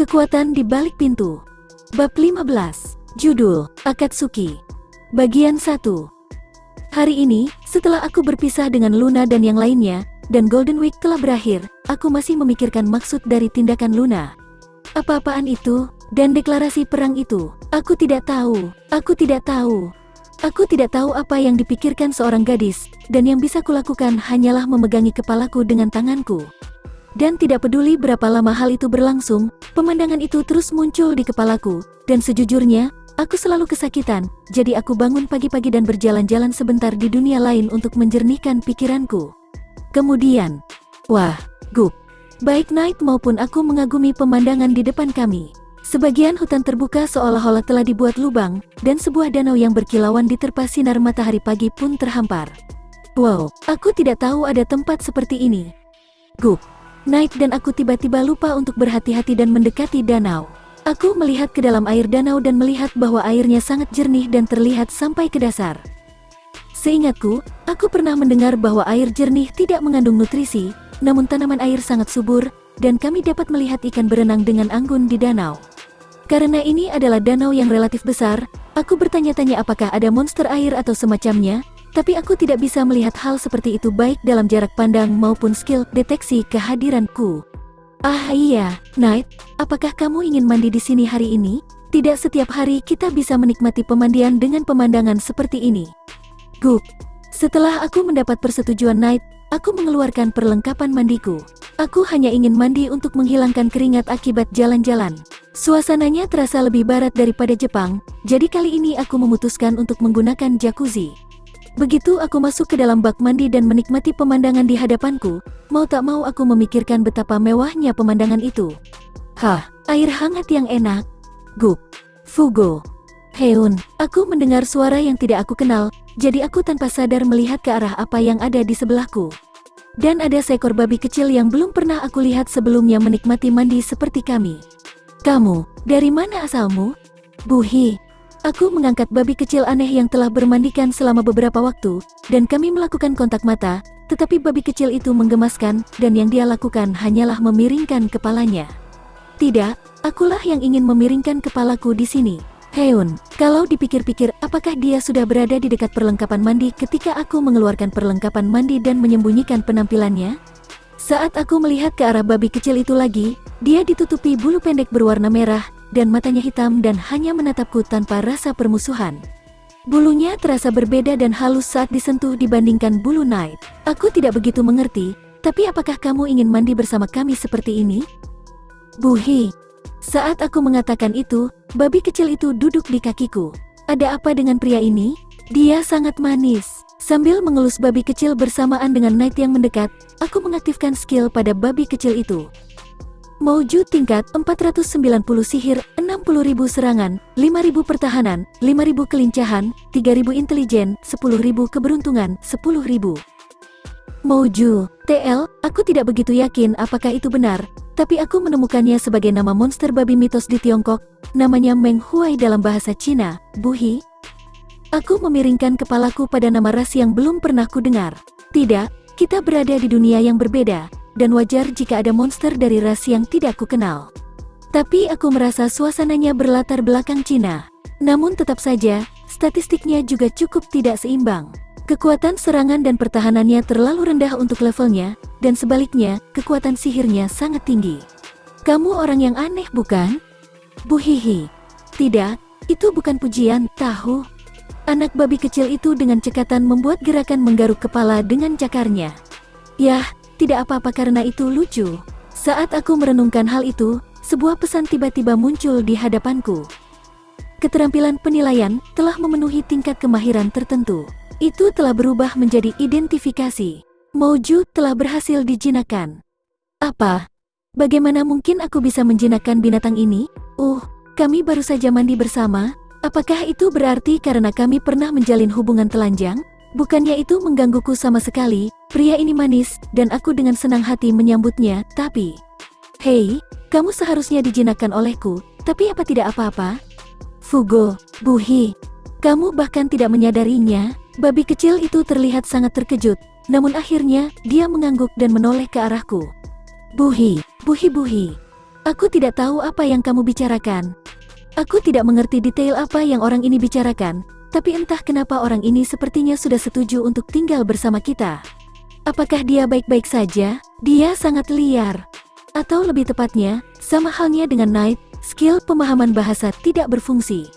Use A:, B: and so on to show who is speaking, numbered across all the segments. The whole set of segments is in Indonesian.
A: Kekuatan di balik pintu. Bab 15. Judul, Akatsuki. Bagian 1. Hari ini, setelah aku berpisah dengan Luna dan yang lainnya, dan Golden Week telah berakhir, aku masih memikirkan maksud dari tindakan Luna. Apa-apaan itu, dan deklarasi perang itu, aku tidak tahu. Aku tidak tahu apa yang dipikirkan seorang gadis, dan yang bisa kulakukan hanyalah memegangi kepalaku dengan tanganku. Dan tidak peduli berapa lama hal itu berlangsung, pemandangan itu terus muncul di kepalaku, dan sejujurnya, aku selalu kesakitan, jadi aku bangun pagi-pagi dan berjalan-jalan sebentar di dunia lain untuk menjernihkan pikiranku. Kemudian, wah, gup. Baik Knight maupun aku mengagumi pemandangan di depan kami. Sebagian hutan terbuka seolah-olah telah dibuat lubang, dan sebuah danau yang berkilauan diterpa sinar matahari pagi pun terhampar. Wow, aku tidak tahu ada tempat seperti ini. Gup. Knight dan aku tiba-tiba lupa untuk berhati-hati dan mendekati danau. Aku melihat ke dalam air danau dan melihat bahwa airnya sangat jernih dan terlihat sampai ke dasar. Seingatku, aku pernah mendengar bahwa air jernih tidak mengandung nutrisi, namun tanaman air sangat subur, dan kami dapat melihat ikan berenang dengan anggun di danau. Karena ini adalah danau yang relatif besar, aku bertanya-tanya apakah ada monster air atau semacamnya, tapi aku tidak bisa melihat hal seperti itu baik dalam jarak pandang maupun skill deteksi kehadiranku. Ah iya, Knight, apakah kamu ingin mandi di sini hari ini? Tidak setiap hari kita bisa menikmati pemandian dengan pemandangan seperti ini. Gup. Setelah aku mendapat persetujuan Knight, aku mengeluarkan perlengkapan mandiku. Aku hanya ingin mandi untuk menghilangkan keringat akibat jalan-jalan. Suasananya terasa lebih barat daripada Jepang, jadi kali ini aku memutuskan untuk menggunakan jacuzzi. Begitu aku masuk ke dalam bak mandi dan menikmati pemandangan di hadapanku, mau tak mau aku memikirkan betapa mewahnya pemandangan itu. Hah, air hangat yang enak. Gup. Fugo. Heun, aku mendengar suara yang tidak aku kenal, jadi aku tanpa sadar melihat ke arah apa yang ada di sebelahku. Dan ada seekor babi kecil yang belum pernah aku lihat sebelumnya menikmati mandi seperti kami. Kamu, dari mana asalmu? Buhi. Aku mengangkat babi kecil aneh yang telah bermandikan selama beberapa waktu, dan kami melakukan kontak mata, tetapi babi kecil itu menggemaskan, dan yang dia lakukan hanyalah memiringkan kepalanya. Tidak, akulah yang ingin memiringkan kepalaku di sini. Heun, kalau dipikir-pikir, apakah dia sudah berada di dekat perlengkapan mandi ketika aku mengeluarkan perlengkapan mandi dan menyembunyikan penampilannya? Saat aku melihat ke arah babi kecil itu lagi, dia ditutupi bulu pendek berwarna merah, dan matanya hitam dan hanya menatapku tanpa rasa permusuhan. Bulunya terasa berbeda dan halus saat disentuh dibandingkan bulu Knight. Aku tidak begitu mengerti, tapi apakah kamu ingin mandi bersama kami seperti ini? Buhi. Saat aku mengatakan itu, babi kecil itu duduk di kakiku. Ada apa dengan pria ini? Dia sangat manis. Sambil mengelus babi kecil bersamaan dengan Knight yang mendekat, aku mengaktifkan skill pada babi kecil itu. Mouju tingkat 490 sihir, 60.000 serangan, 5.000 pertahanan, 5.000 kelincahan, 3.000 intelijen, 10.000 keberuntungan, 10.000. Mouju, TL, aku tidak begitu yakin apakah itu benar, tapi aku menemukannya sebagai nama monster babi mitos di Tiongkok, namanya Meng Huai dalam bahasa Cina, Buhi. Aku memiringkan kepalaku pada nama ras yang belum pernah ku dengar. Tidak, kita berada di dunia yang berbeda, dan wajar jika ada monster dari ras yang tidak ku kenal. Tapi aku merasa suasananya berlatar belakang Cina. Namun tetap saja, statistiknya juga cukup tidak seimbang. Kekuatan serangan dan pertahanannya terlalu rendah untuk levelnya, dan sebaliknya, kekuatan sihirnya sangat tinggi. Kamu orang yang aneh bukan? Buhihi. Tidak, itu bukan pujian, tahu. Anak babi kecil itu dengan cekatan membuat gerakan menggaruk kepala dengan cakarnya. Yah, tidak apa-apa karena itu lucu. Saat aku merenungkan hal itu, sebuah pesan tiba-tiba muncul di hadapanku. Keterampilan penilaian telah memenuhi tingkat kemahiran tertentu. Itu telah berubah menjadi identifikasi. Mouju telah berhasil dijinakkan. Apa? Bagaimana mungkin aku bisa menjinakkan binatang ini? Kami baru saja mandi bersama. Apakah itu berarti karena kami pernah menjalin hubungan telanjang? Bukannya itu menggangguku sama sekali, pria ini manis, dan aku dengan senang hati menyambutnya, tapi... Hei, kamu seharusnya dijinakkan olehku, tapi apa tidak apa-apa? Fugo, Buhi, kamu bahkan tidak menyadarinya. Babi kecil itu terlihat sangat terkejut, namun akhirnya, dia mengangguk dan menoleh ke arahku. Buhi, Buhi. Aku tidak tahu apa yang kamu bicarakan. Aku tidak mengerti detail apa yang orang ini bicarakan, tapi entah kenapa orang ini sepertinya sudah setuju untuk tinggal bersama kita. Apakah dia baik-baik saja? Dia sangat liar. Atau lebih tepatnya, sama halnya dengan Knight, skill pemahaman bahasa tidak berfungsi.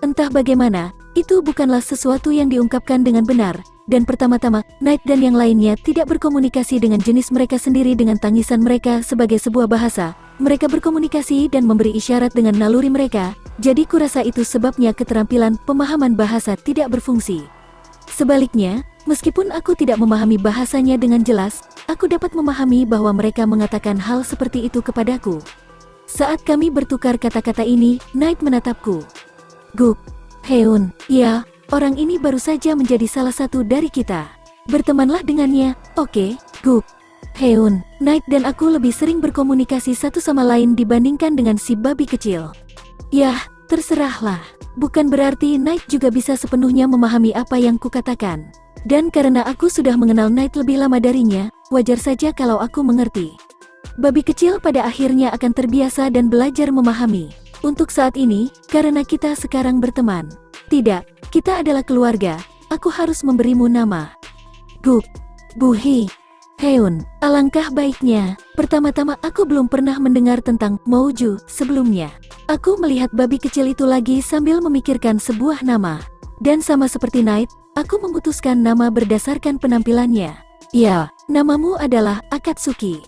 A: Entah bagaimana, itu bukanlah sesuatu yang diungkapkan dengan benar, dan pertama-tama, Knight dan yang lainnya tidak berkomunikasi dengan jenis mereka sendiri dengan tangisan mereka sebagai sebuah bahasa. Mereka berkomunikasi dan memberi isyarat dengan naluri mereka, jadi kurasa itu sebabnya keterampilan pemahaman bahasa tidak berfungsi. Sebaliknya, meskipun aku tidak memahami bahasanya dengan jelas, aku dapat memahami bahwa mereka mengatakan hal seperti itu kepadaku. Saat kami bertukar kata-kata ini, Knight menatapku. Guk, Heun, ya, orang ini baru saja menjadi salah satu dari kita. Bertemanlah dengannya, oke, Guk. Heun, Knight dan aku lebih sering berkomunikasi satu sama lain dibandingkan dengan si babi kecil. Yah, terserahlah. Bukan berarti Knight juga bisa sepenuhnya memahami apa yang kukatakan. Dan karena aku sudah mengenal Knight lebih lama darinya, wajar saja kalau aku mengerti. Babi kecil pada akhirnya akan terbiasa dan belajar memahami. Untuk saat ini, karena kita sekarang berteman. Tidak, kita adalah keluarga, aku harus memberimu nama. Guk, Buhi. Heun, alangkah baiknya. Pertama-tama aku belum pernah mendengar tentang Mouju sebelumnya. Aku melihat babi kecil itu lagi sambil memikirkan sebuah nama. Dan sama seperti Knight, aku memutuskan nama berdasarkan penampilannya. Ya, namamu adalah Akatsuki.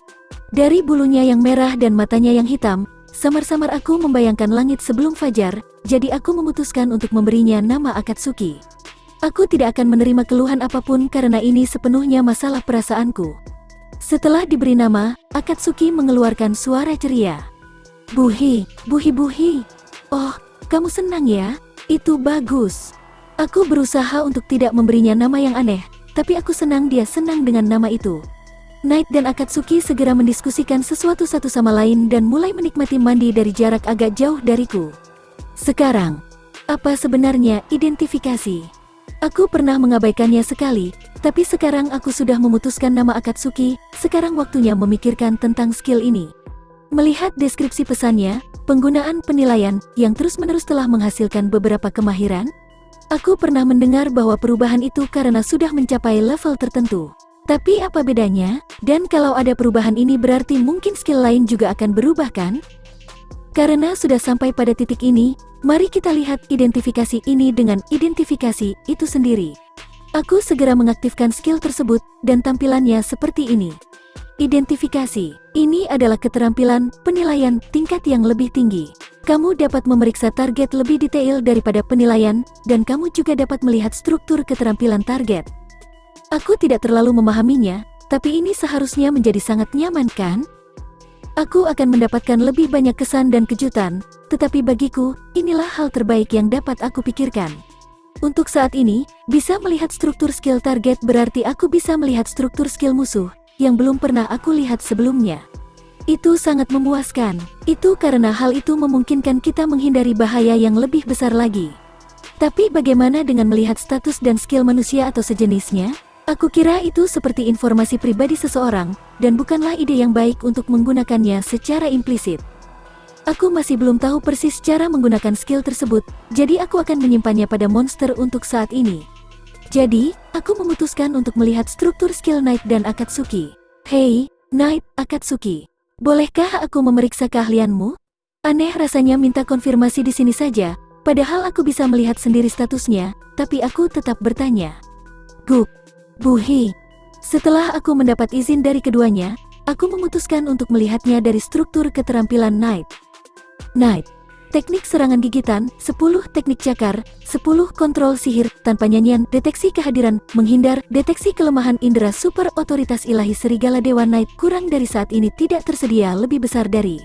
A: Dari bulunya yang merah dan matanya yang hitam, samar-samar aku membayangkan langit sebelum fajar, jadi aku memutuskan untuk memberinya nama Akatsuki. Aku tidak akan menerima keluhan apapun karena ini sepenuhnya masalah perasaanku. Setelah diberi nama, Akatsuki mengeluarkan suara ceria. Buhi, Buhi Buhi. Oh, kamu senang ya? Itu bagus. Aku berusaha untuk tidak memberinya nama yang aneh, tapi aku senang dia senang dengan nama itu. Knight dan Akatsuki segera mendiskusikan sesuatu satu sama lain dan mulai menikmati mandi dari jarak agak jauh dariku. Sekarang, apa sebenarnya identifikasi? Aku pernah mengabaikannya sekali, tapi sekarang aku sudah memutuskan nama Akatsuki, sekarang waktunya memikirkan tentang skill ini. Melihat deskripsi pesannya, penggunaan penilaian yang terus-menerus telah menghasilkan beberapa kemahiran, aku pernah mendengar bahwa perubahan itu karena sudah mencapai level tertentu. Tapi apa bedanya? Dan kalau ada perubahan ini berarti mungkin skill lain juga akan berubah kan? Karena sudah sampai pada titik ini, mari kita lihat identifikasi ini dengan identifikasi itu sendiri. Aku segera mengaktifkan skill tersebut, dan tampilannya seperti ini. Identifikasi, ini adalah keterampilan penilaian tingkat yang lebih tinggi. Kamu dapat memeriksa target lebih detail daripada penilaian, dan kamu juga dapat melihat struktur keterampilan target. Aku tidak terlalu memahaminya, tapi ini seharusnya menjadi sangat nyaman kan? Aku akan mendapatkan lebih banyak kesan dan kejutan, tetapi bagiku, inilah hal terbaik yang dapat aku pikirkan. Untuk saat ini, bisa melihat struktur skill target berarti aku bisa melihat struktur skill musuh, yang belum pernah aku lihat sebelumnya. Itu sangat memuaskan, itu karena hal itu memungkinkan kita menghindari bahaya yang lebih besar lagi. Tapi bagaimana dengan melihat status dan skill manusia atau sejenisnya? Aku kira itu seperti informasi pribadi seseorang, dan bukanlah ide yang baik untuk menggunakannya secara implisit. Aku masih belum tahu persis cara menggunakan skill tersebut, jadi aku akan menyimpannya pada monster untuk saat ini. Jadi, aku memutuskan untuk melihat struktur skill Knight dan Akatsuki. Hei, Knight, Akatsuki. Bolehkah aku memeriksa keahlianmu? Aneh rasanya minta konfirmasi di sini saja, padahal aku bisa melihat sendiri statusnya, tapi aku tetap bertanya. Guk, Buhi. Setelah aku mendapat izin dari keduanya, aku memutuskan untuk melihatnya dari struktur keterampilan Knight. Knight. Teknik serangan gigitan, 10 teknik cakar, 10 kontrol sihir, tanpa nyanyian, deteksi kehadiran, menghindar, deteksi kelemahan indera super otoritas ilahi serigala dewa Knight kurang dari saat ini tidak tersedia lebih besar dari.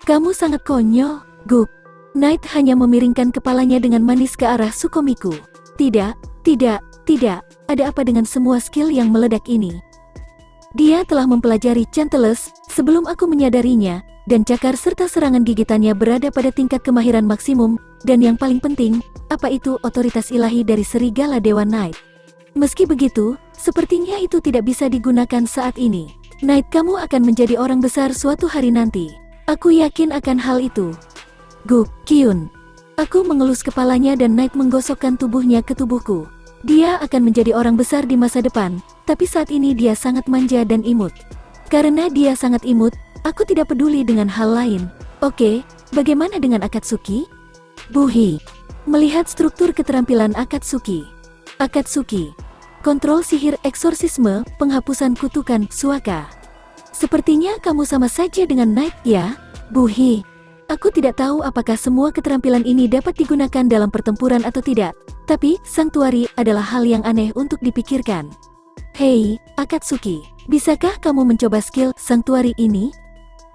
A: Kamu sangat konyol, Guk. Knight hanya memiringkan kepalanya dengan manis ke arah Sukomiku. Tidak, tidak, tidak. Ada apa dengan semua skill yang meledak ini? Dia telah mempelajari Chanteles sebelum aku menyadarinya, dan cakar serta serangan gigitannya berada pada tingkat kemahiran maksimum, dan yang paling penting, apa itu otoritas ilahi dari serigala dewa Knight. Meski begitu, sepertinya itu tidak bisa digunakan saat ini. Knight, kamu akan menjadi orang besar suatu hari nanti. Aku yakin akan hal itu. Gup, Kyun. Aku mengelus kepalanya dan Knight menggosokkan tubuhnya ke tubuhku. Dia akan menjadi orang besar di masa depan, tapi saat ini dia sangat manja dan imut. Karena dia sangat imut, aku tidak peduli dengan hal lain. Oke, bagaimana dengan Akatsuki? Buhi. Melihat struktur keterampilan Akatsuki. Akatsuki. Kontrol sihir eksorsisme, penghapusan kutukan, Suaka. Sepertinya kamu sama saja dengan Knight, ya? Buhi. Aku tidak tahu apakah semua keterampilan ini dapat digunakan dalam pertempuran atau tidak, tapi Sanctuary adalah hal yang aneh untuk dipikirkan. Hei, Akatsuki, bisakah kamu mencoba skill Sanctuary ini?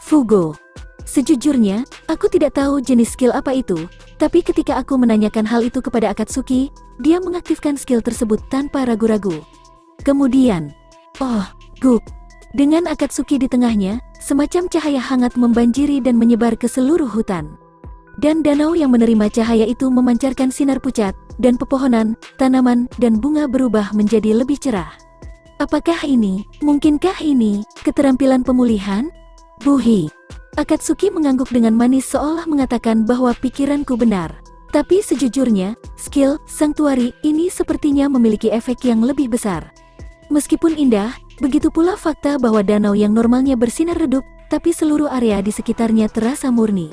A: Fugo. Sejujurnya, aku tidak tahu jenis skill apa itu, tapi ketika aku menanyakan hal itu kepada Akatsuki, dia mengaktifkan skill tersebut tanpa ragu-ragu. Kemudian, oh, Gup. Dengan Akatsuki di tengahnya, semacam cahaya hangat membanjiri dan menyebar ke seluruh hutan. Dan danau yang menerima cahaya itu memancarkan sinar pucat, dan pepohonan, tanaman, dan bunga berubah menjadi lebih cerah. Mungkinkah ini, keterampilan pemulihan? Buhi. Akatsuki mengangguk dengan manis seolah mengatakan bahwa pikiranku benar. Tapi sejujurnya, skill Sanctuary ini sepertinya memiliki efek yang lebih besar. Meskipun indah, begitu pula fakta bahwa danau yang normalnya bersinar redup, tapi seluruh area di sekitarnya terasa murni.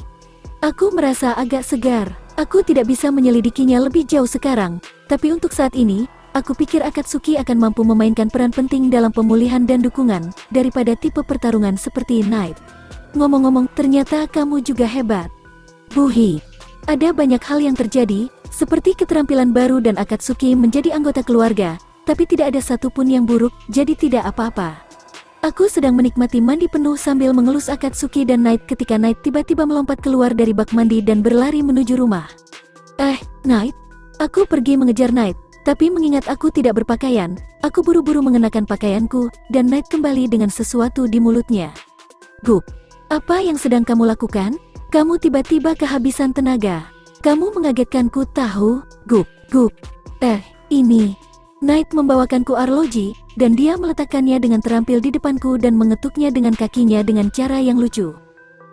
A: Aku merasa agak segar. Aku tidak bisa menyelidikinya lebih jauh sekarang, tapi untuk saat ini, aku pikir Akatsuki akan mampu memainkan peran penting dalam pemulihan dan dukungan, daripada tipe pertarungan seperti Knight. Ngomong-ngomong, ternyata kamu juga hebat. Buhi. Ada banyak hal yang terjadi, seperti keterampilan baru dan Akatsuki menjadi anggota keluarga, tapi tidak ada satupun yang buruk, jadi tidak apa-apa. Aku sedang menikmati mandi penuh sambil mengelus Akatsuki dan Knight ketika Knight tiba-tiba melompat keluar dari bak mandi dan berlari menuju rumah. Knight? Aku pergi mengejar Knight, tapi mengingat aku tidak berpakaian, aku buru-buru mengenakan pakaianku, dan Knight kembali dengan sesuatu di mulutnya. Gup. Apa yang sedang kamu lakukan? Kamu tiba-tiba kehabisan tenaga. Kamu mengagetkanku tahu, Gup. Ini. Knight membawakanku arloji, dan dia meletakkannya dengan terampil di depanku dan mengetuknya dengan kakinya dengan cara yang lucu.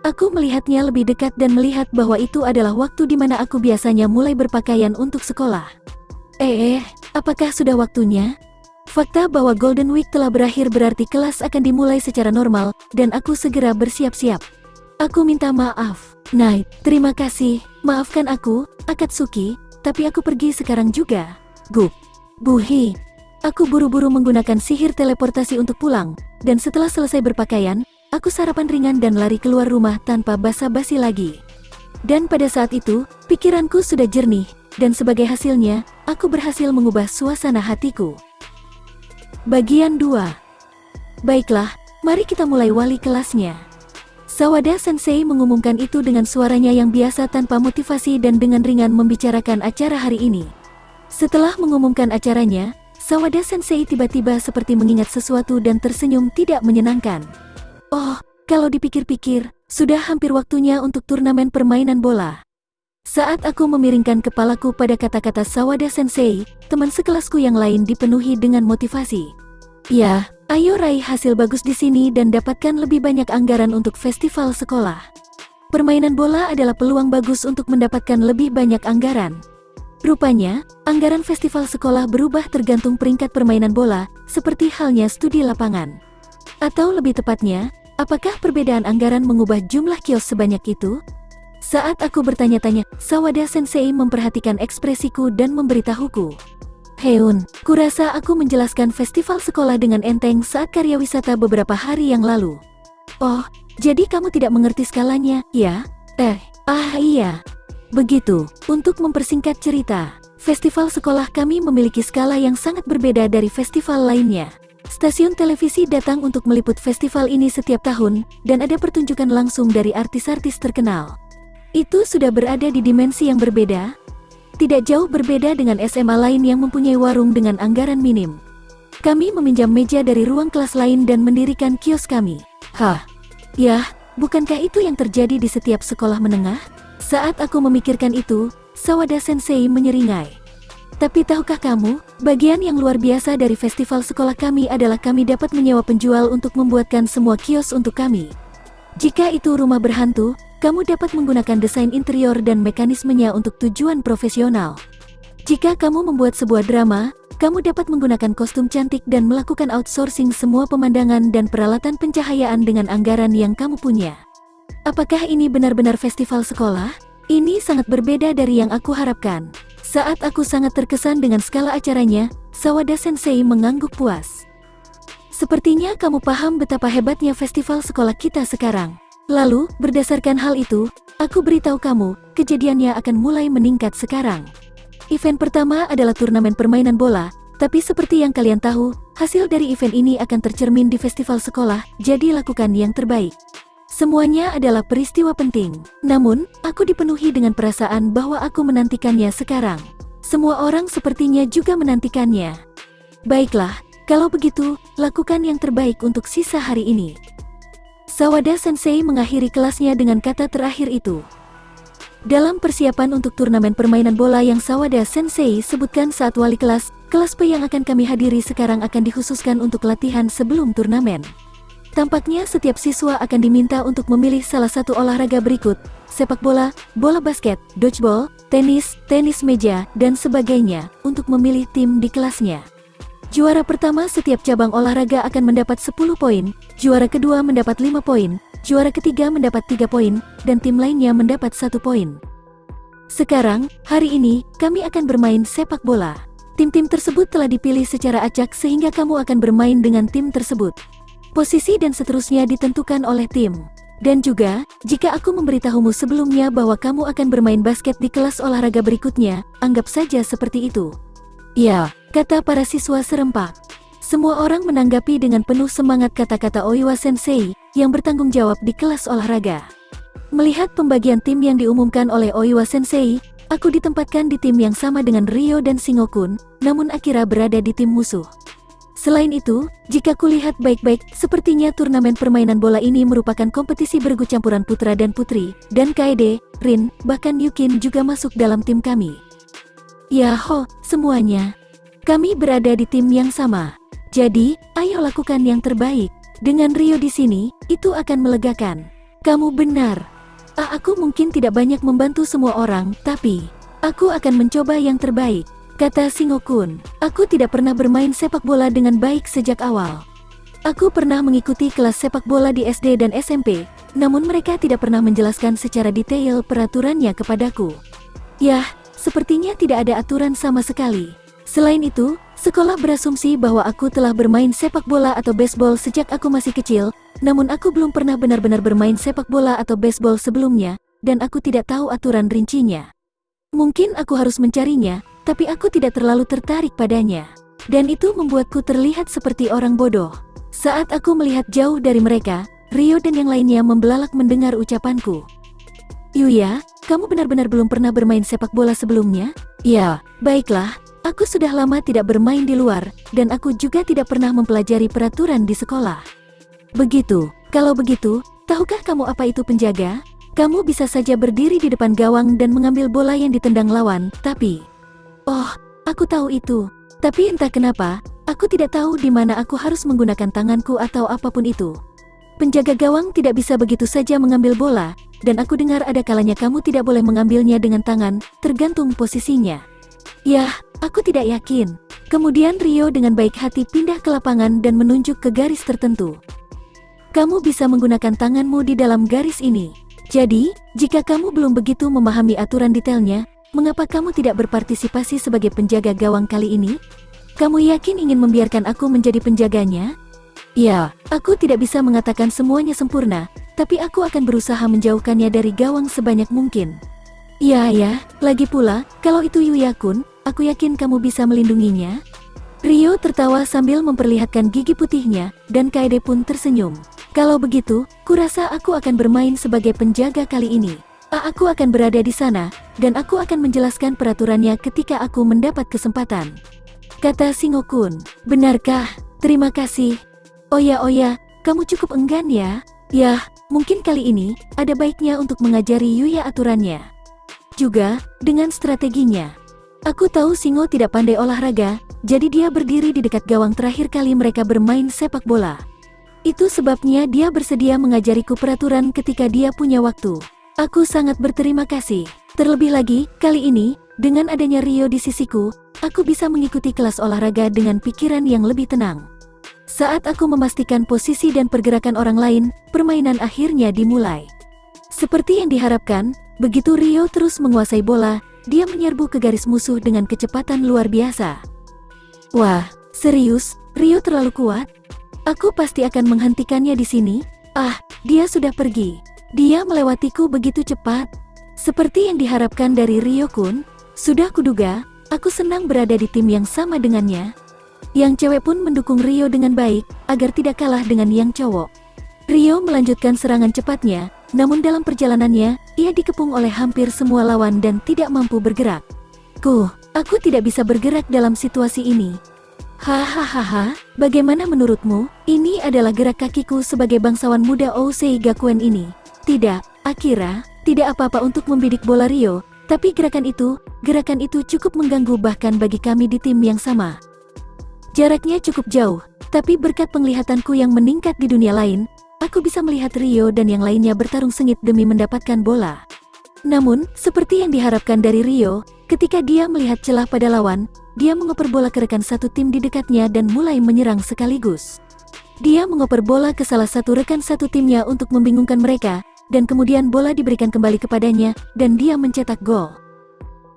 A: Aku melihatnya lebih dekat dan melihat bahwa itu adalah waktu di mana aku biasanya mulai berpakaian untuk sekolah. Apakah sudah waktunya? Fakta bahwa Golden Week telah berakhir berarti kelas akan dimulai secara normal, dan aku segera bersiap-siap. Aku minta maaf, Knight. Terima kasih, maafkan aku, Akatsuki, tapi aku pergi sekarang juga. Gup. Buhi. Aku buru-buru menggunakan sihir teleportasi untuk pulang, dan setelah selesai berpakaian, aku sarapan ringan dan lari keluar rumah tanpa basa-basi lagi. Dan pada saat itu, pikiranku sudah jernih, dan sebagai hasilnya, aku berhasil mengubah suasana hatiku. Bagian 2. Baiklah, mari kita mulai wali kelasnya. Sawada Sensei mengumumkan itu dengan suaranya yang biasa tanpa motivasi dan dengan ringan membicarakan acara hari ini. Setelah mengumumkan acaranya, Sawada Sensei tiba-tiba seperti mengingat sesuatu dan tersenyum tidak menyenangkan. Oh, kalau dipikir-pikir, sudah hampir waktunya untuk turnamen permainan bola. Saat aku memiringkan kepalaku pada kata-kata Sawada Sensei, teman sekelasku yang lain dipenuhi dengan motivasi. Ya, ayo raih hasil bagus di sini dan dapatkan lebih banyak anggaran untuk festival sekolah. Permainan bola adalah peluang bagus untuk mendapatkan lebih banyak anggaran. Rupanya, anggaran festival sekolah berubah tergantung peringkat permainan bola, seperti halnya studi lapangan. Atau lebih tepatnya, apakah perbedaan anggaran mengubah jumlah kios sebanyak itu? Saat aku bertanya-tanya, Sawada Sensei memperhatikan ekspresiku dan memberitahuku. Heun, kurasa aku menjelaskan festival sekolah dengan enteng saat karya wisata beberapa hari yang lalu. Oh, jadi kamu tidak mengerti skalanya, ya? Iya. Begitu, untuk mempersingkat cerita, festival sekolah kami memiliki skala yang sangat berbeda dari festival lainnya. Stasiun televisi datang untuk meliput festival ini setiap tahun, dan ada pertunjukan langsung dari artis-artis terkenal. Itu sudah berada di dimensi yang berbeda. Tidak jauh berbeda dengan SMA lain yang mempunyai warung dengan anggaran minim. Kami meminjam meja dari ruang kelas lain dan mendirikan kios kami. Yah, bukankah itu yang terjadi di setiap sekolah menengah? Saat aku memikirkan itu, Sawada Sensei menyeringai. Tapi tahukah kamu, bagian yang luar biasa dari festival sekolah kami adalah kami dapat menyewa penjual untuk membuatkan semua kios untuk kami. Jika itu rumah berhantu, kamu dapat menggunakan desain interior dan mekanismenya untuk tujuan profesional. Jika kamu membuat sebuah drama, kamu dapat menggunakan kostum cantik dan melakukan outsourcing semua pemandangan dan peralatan pencahayaan dengan anggaran yang kamu punya. Apakah ini benar-benar festival sekolah? Ini sangat berbeda dari yang aku harapkan. Saat aku sangat terkesan dengan skala acaranya, Sawada Sensei mengangguk puas. Sepertinya kamu paham betapa hebatnya festival sekolah kita sekarang. Lalu, berdasarkan hal itu, aku beritahu kamu, kejadiannya akan mulai meningkat sekarang. Event pertama adalah turnamen permainan bola, tapi seperti yang kalian tahu, hasil dari event ini akan tercermin di festival sekolah, jadi lakukan yang terbaik. Semuanya adalah peristiwa penting. Namun, aku dipenuhi dengan perasaan bahwa aku menantikannya sekarang. Semua orang sepertinya juga menantikannya. Baiklah, kalau begitu, lakukan yang terbaik untuk sisa hari ini. Sawada Sensei mengakhiri kelasnya dengan kata terakhir itu. Dalam persiapan untuk turnamen permainan bola yang Sawada Sensei sebutkan saat wali kelas P yang akan kami hadiri sekarang akan dikhususkan untuk latihan sebelum turnamen. Tampaknya setiap siswa akan diminta untuk memilih salah satu olahraga berikut, sepak bola, bola basket, dodgeball, tenis, tenis meja, dan sebagainya, untuk memilih tim di kelasnya. Juara pertama setiap cabang olahraga akan mendapat 10 poin, juara kedua mendapat 5 poin, juara ketiga mendapat 3 poin, dan tim lainnya mendapat 1 poin. Sekarang, hari ini, kami akan bermain sepak bola. Tim-tim tersebut telah dipilih secara acak sehingga kamu akan bermain dengan tim tersebut. Posisi dan seterusnya ditentukan oleh tim. Dan juga, jika aku memberitahumu sebelumnya bahwa kamu akan bermain basket di kelas olahraga berikutnya, anggap saja seperti itu. Ya, kata para siswa serempak. Semua orang menanggapi dengan penuh semangat kata-kata Oiwa Sensei yang bertanggung jawab di kelas olahraga. Melihat pembagian tim yang diumumkan oleh Oiwa Sensei, aku ditempatkan di tim yang sama dengan Ryo dan Singokun, namun Akira berada di tim musuh. Selain itu, jika kulihat baik-baik, sepertinya turnamen permainan bola ini merupakan kompetisi bergu campuran putra dan putri, dan Kaede, Rin, bahkan Yukin juga masuk dalam tim kami. Yaho, semuanya. Kami berada di tim yang sama. Jadi, ayo lakukan yang terbaik. Dengan Ryo di sini, itu akan melegakan. Kamu benar. Aku mungkin tidak banyak membantu semua orang, tapi aku akan mencoba yang terbaik, kata Singokun. Aku tidak pernah bermain sepak bola dengan baik sejak awal. Aku pernah mengikuti kelas sepak bola di SD dan SMP, namun mereka tidak pernah menjelaskan secara detail peraturannya kepadaku. Yah, sepertinya tidak ada aturan sama sekali. Selain itu, sekolah berasumsi bahwa aku telah bermain sepak bola atau baseball sejak aku masih kecil, namun aku belum pernah benar-benar bermain sepak bola atau baseball sebelumnya, dan aku tidak tahu aturan rincinya. Mungkin aku harus mencarinya, tapi aku tidak terlalu tertarik padanya. Dan itu membuatku terlihat seperti orang bodoh. Saat aku melihat jauh dari mereka, Ryo dan yang lainnya membelalak mendengar ucapanku. Yuya, kamu benar-benar belum pernah bermain sepak bola sebelumnya? Ya, baiklah. Aku sudah lama tidak bermain di luar, dan aku juga tidak pernah mempelajari peraturan di sekolah. Begitu, kalau begitu, tahukah kamu apa itu penjaga? Kamu bisa saja berdiri di depan gawang dan mengambil bola yang ditendang lawan, tapi... Oh, aku tahu itu. Tapi entah kenapa, aku tidak tahu di mana aku harus menggunakan tanganku atau apapun itu. Penjaga gawang tidak bisa begitu saja mengambil bola, dan aku dengar ada kalanya kamu tidak boleh mengambilnya dengan tangan, tergantung posisinya. Yah, aku tidak yakin. Kemudian Ryo dengan baik hati pindah ke lapangan dan menunjuk ke garis tertentu. Kamu bisa menggunakan tanganmu di dalam garis ini. Jadi, jika kamu belum begitu memahami aturan detailnya, mengapa kamu tidak berpartisipasi sebagai penjaga gawang kali ini? Kamu yakin ingin membiarkan aku menjadi penjaganya? Ya, aku tidak bisa mengatakan semuanya sempurna, tapi aku akan berusaha menjauhkannya dari gawang sebanyak mungkin. Ya, lagi pula, kalau itu Yuya-kun, aku yakin kamu bisa melindunginya. Ryo tertawa sambil memperlihatkan gigi putihnya, dan Kaede pun tersenyum. Kalau begitu, kurasa aku akan bermain sebagai penjaga kali ini. Aku akan berada di sana, dan aku akan menjelaskan peraturannya ketika aku mendapat kesempatan. Kata Singokun. Benarkah? Terima kasih. Oh ya, kamu cukup enggan ya? Yah, mungkin kali ini, ada baiknya untuk mengajari Yuya aturannya. Juga, dengan strateginya. Aku tahu Singo tidak pandai olahraga, jadi dia berdiri di dekat gawang terakhir kali mereka bermain sepak bola. Itu sebabnya dia bersedia mengajariku peraturan ketika dia punya waktu. Aku sangat berterima kasih. Terlebih lagi, kali ini, dengan adanya Rio di sisiku, aku bisa mengikuti kelas olahraga dengan pikiran yang lebih tenang. Saat aku memastikan posisi dan pergerakan orang lain, permainan akhirnya dimulai. Seperti yang diharapkan, begitu Rio terus menguasai bola, dia menyerbu ke garis musuh dengan kecepatan luar biasa. Wah, serius? Rio terlalu kuat? Aku pasti akan menghentikannya di sini. Ah, dia sudah pergi. Dia melewatiku begitu cepat. Seperti yang diharapkan dari Rio-kun, sudah kuduga, aku senang berada di tim yang sama dengannya. Yang cewek pun mendukung Rio dengan baik, agar tidak kalah dengan yang cowok. Rio melanjutkan serangan cepatnya, namun dalam perjalanannya, ia dikepung oleh hampir semua lawan dan tidak mampu bergerak. Aku tidak bisa bergerak dalam situasi ini. Hahaha, bagaimana menurutmu? Ini adalah gerak kakiku sebagai bangsawan muda Ousei Gakuen ini. Tidak, Akira, tidak apa-apa untuk membidik bola Rio, tapi gerakan itu cukup mengganggu bahkan bagi kami di tim yang sama. Jaraknya cukup jauh, tapi berkat penglihatanku yang meningkat di dunia lain, aku bisa melihat Rio dan yang lainnya bertarung sengit demi mendapatkan bola. Namun, seperti yang diharapkan dari Rio, ketika dia melihat celah pada lawan, dia mengoper bola ke rekan satu tim di dekatnya dan mulai menyerang sekaligus. Dia mengoper bola ke salah satu rekan satu timnya untuk membingungkan mereka, dan kemudian bola diberikan kembali kepadanya, dan dia mencetak gol.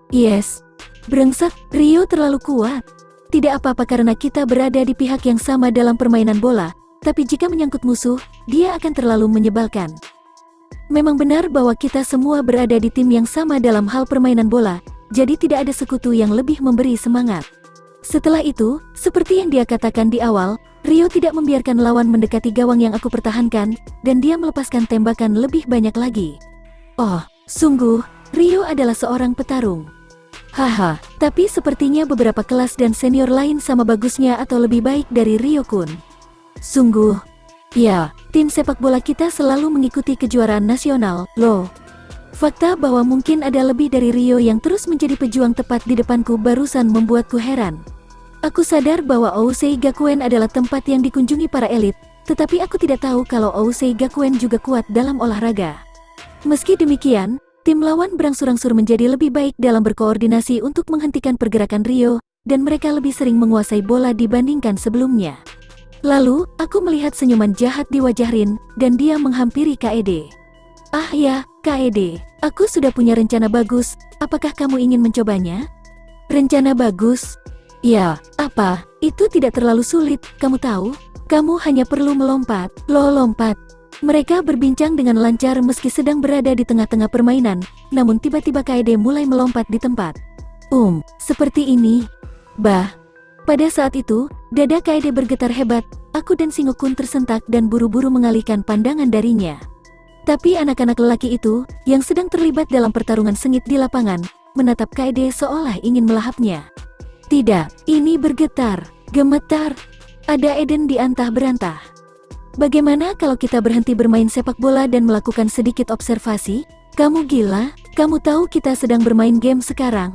A: Yes, brengsek, Rio terlalu kuat. Tidak apa-apa karena kita berada di pihak yang sama dalam permainan bola, tapi jika menyangkut musuh, dia akan terlalu menyebalkan. Memang benar bahwa kita semua berada di tim yang sama dalam hal permainan bola, jadi tidak ada sekutu yang lebih memberi semangat. Setelah itu, seperti yang dia katakan di awal, Rio tidak membiarkan lawan mendekati gawang yang aku pertahankan, dan dia melepaskan tembakan lebih banyak lagi. Oh, sungguh, Rio adalah seorang petarung. Haha, tapi sepertinya beberapa kelas dan senior lain sama bagusnya atau lebih baik dari Rio-kun. Sungguh, ya, tim sepak bola kita selalu mengikuti kejuaraan nasional, loh. Fakta bahwa mungkin ada lebih dari Rio yang terus menjadi pejuang tepat di depanku barusan membuatku heran. Aku sadar bahwa Ousei Gakuen adalah tempat yang dikunjungi para elit, tetapi aku tidak tahu kalau Ousei Gakuen juga kuat dalam olahraga. Meski demikian, tim lawan berangsur-angsur menjadi lebih baik dalam berkoordinasi untuk menghentikan pergerakan Rio, dan mereka lebih sering menguasai bola dibandingkan sebelumnya. Lalu, aku melihat senyuman jahat di wajah Rin, dan dia menghampiri Kaede. Ah ya, Kaede, aku sudah punya rencana bagus, apakah kamu ingin mencobanya? Rencana bagus? Ya, apa? Itu tidak terlalu sulit, kamu tahu? Kamu hanya perlu melompat, lompat. Mereka berbincang dengan lancar meski sedang berada di tengah-tengah permainan, namun tiba-tiba Kaede mulai melompat di tempat. Seperti ini. Bah. Pada saat itu, dada Kaede bergetar hebat, aku dan Singokun tersentak dan buru-buru mengalihkan pandangan darinya. Tapi anak-anak lelaki itu, yang sedang terlibat dalam pertarungan sengit di lapangan, menatap Kaede seolah ingin melahapnya. Tidak, ini bergetar, gemetar. Ada Eden di antah-berantah. Bagaimana kalau kita berhenti bermain sepak bola dan melakukan sedikit observasi? Kamu gila? Kamu tahu kita sedang bermain game sekarang.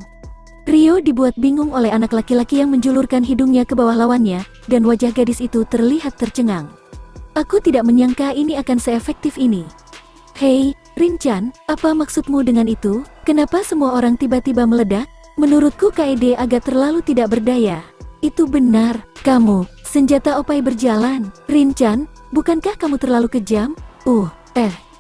A: Rio dibuat bingung oleh anak laki-laki yang menjulurkan hidungnya ke bawah lawannya, dan wajah gadis itu terlihat tercengang. Aku tidak menyangka ini akan seefektif ini. Hei, Rin-chan, apa maksudmu dengan itu? Kenapa semua orang tiba-tiba meledak? Menurutku Kaede agak terlalu tidak berdaya. Itu benar, kamu, senjata opai berjalan. Rin-chan, bukankah kamu terlalu kejam?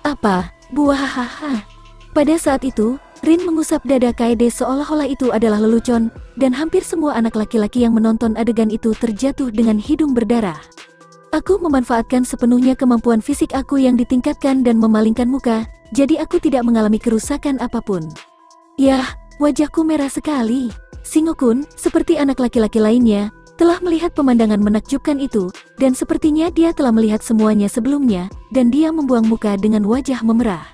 A: Apa? Buahahaha. Pada saat itu, Rin mengusap dada Kaede seolah-olah itu adalah lelucon, dan hampir semua anak laki-laki yang menonton adegan itu terjatuh dengan hidung berdarah. Aku memanfaatkan sepenuhnya kemampuan fisik aku yang ditingkatkan dan memalingkan muka, jadi aku tidak mengalami kerusakan apapun. Yah, wajahku merah sekali. Singokun, seperti anak laki-laki lainnya, telah melihat pemandangan menakjubkan itu, dan sepertinya dia telah melihat semuanya sebelumnya, dan dia membuang muka dengan wajah memerah.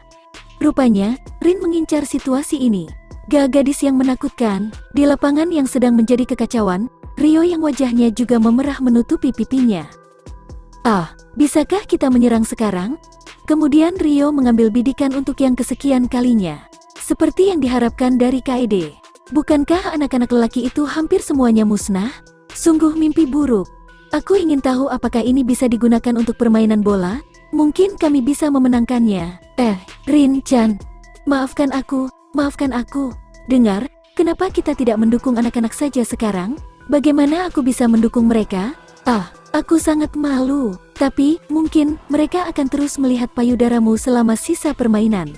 A: Rupanya, Rin mengincar situasi ini. Gadis yang menakutkan, di lapangan yang sedang menjadi kekacauan, Rio yang wajahnya juga memerah menutupi pipinya. Bisakah kita menyerang sekarang? Kemudian Rio mengambil bidikan untuk yang kesekian kalinya. Seperti yang diharapkan dari Kaede. Bukankah anak-anak lelaki itu hampir semuanya musnah? Sungguh mimpi buruk. Aku ingin tahu apakah ini bisa digunakan untuk permainan bola? Mungkin kami bisa memenangkannya. Rin-chan, maafkan aku. Dengar, kenapa kita tidak mendukung anak-anak saja sekarang? Bagaimana aku bisa mendukung mereka? Aku sangat malu. Tapi, mungkin, mereka akan terus melihat payudaramu selama sisa permainan.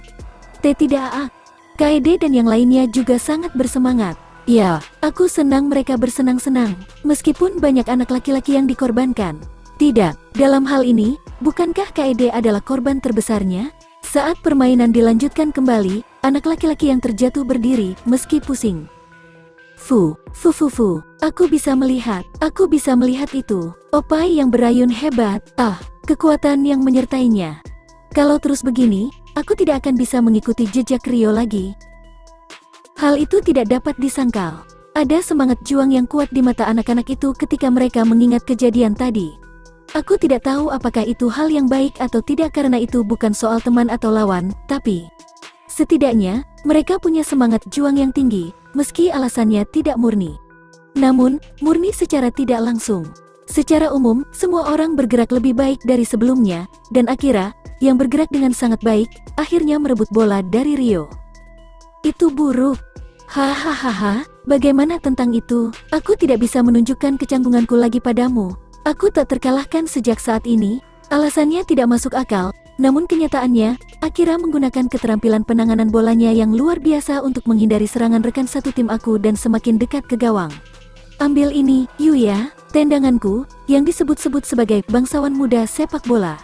A: Tidak. Kaede dan yang lainnya juga sangat bersemangat. Ya, aku senang mereka bersenang-senang, meskipun banyak anak laki-laki yang dikorbankan. Tidak, dalam hal ini, bukankah Kaede adalah korban terbesarnya? Saat permainan dilanjutkan kembali, anak laki-laki yang terjatuh berdiri, meski pusing. Aku bisa melihat itu. Opai yang berayun hebat, kekuatan yang menyertainya. Kalau terus begini, aku tidak akan bisa mengikuti jejak Rio lagi. Hal itu tidak dapat disangkal. Ada semangat juang yang kuat di mata anak-anak itu ketika mereka mengingat kejadian tadi. Aku tidak tahu apakah itu hal yang baik atau tidak karena itu bukan soal teman atau lawan, tapi setidaknya, mereka punya semangat juang yang tinggi, meski alasannya tidak murni. Namun, murni secara tidak langsung. Secara umum, semua orang bergerak lebih baik dari sebelumnya, dan Akira, yang bergerak dengan sangat baik, akhirnya merebut bola dari Rio. Itu buruk. Hahaha, bagaimana tentang itu? Aku tidak bisa menunjukkan kecanggunganku lagi padamu. Aku tak terkalahkan sejak saat ini. Alasannya tidak masuk akal, namun kenyataannya, Akira menggunakan keterampilan penanganan bolanya yang luar biasa untuk menghindari serangan rekan satu tim aku dan semakin dekat ke gawang. Ambil ini, Yuya, tendanganku, yang disebut-sebut sebagai bangsawan muda sepak bola.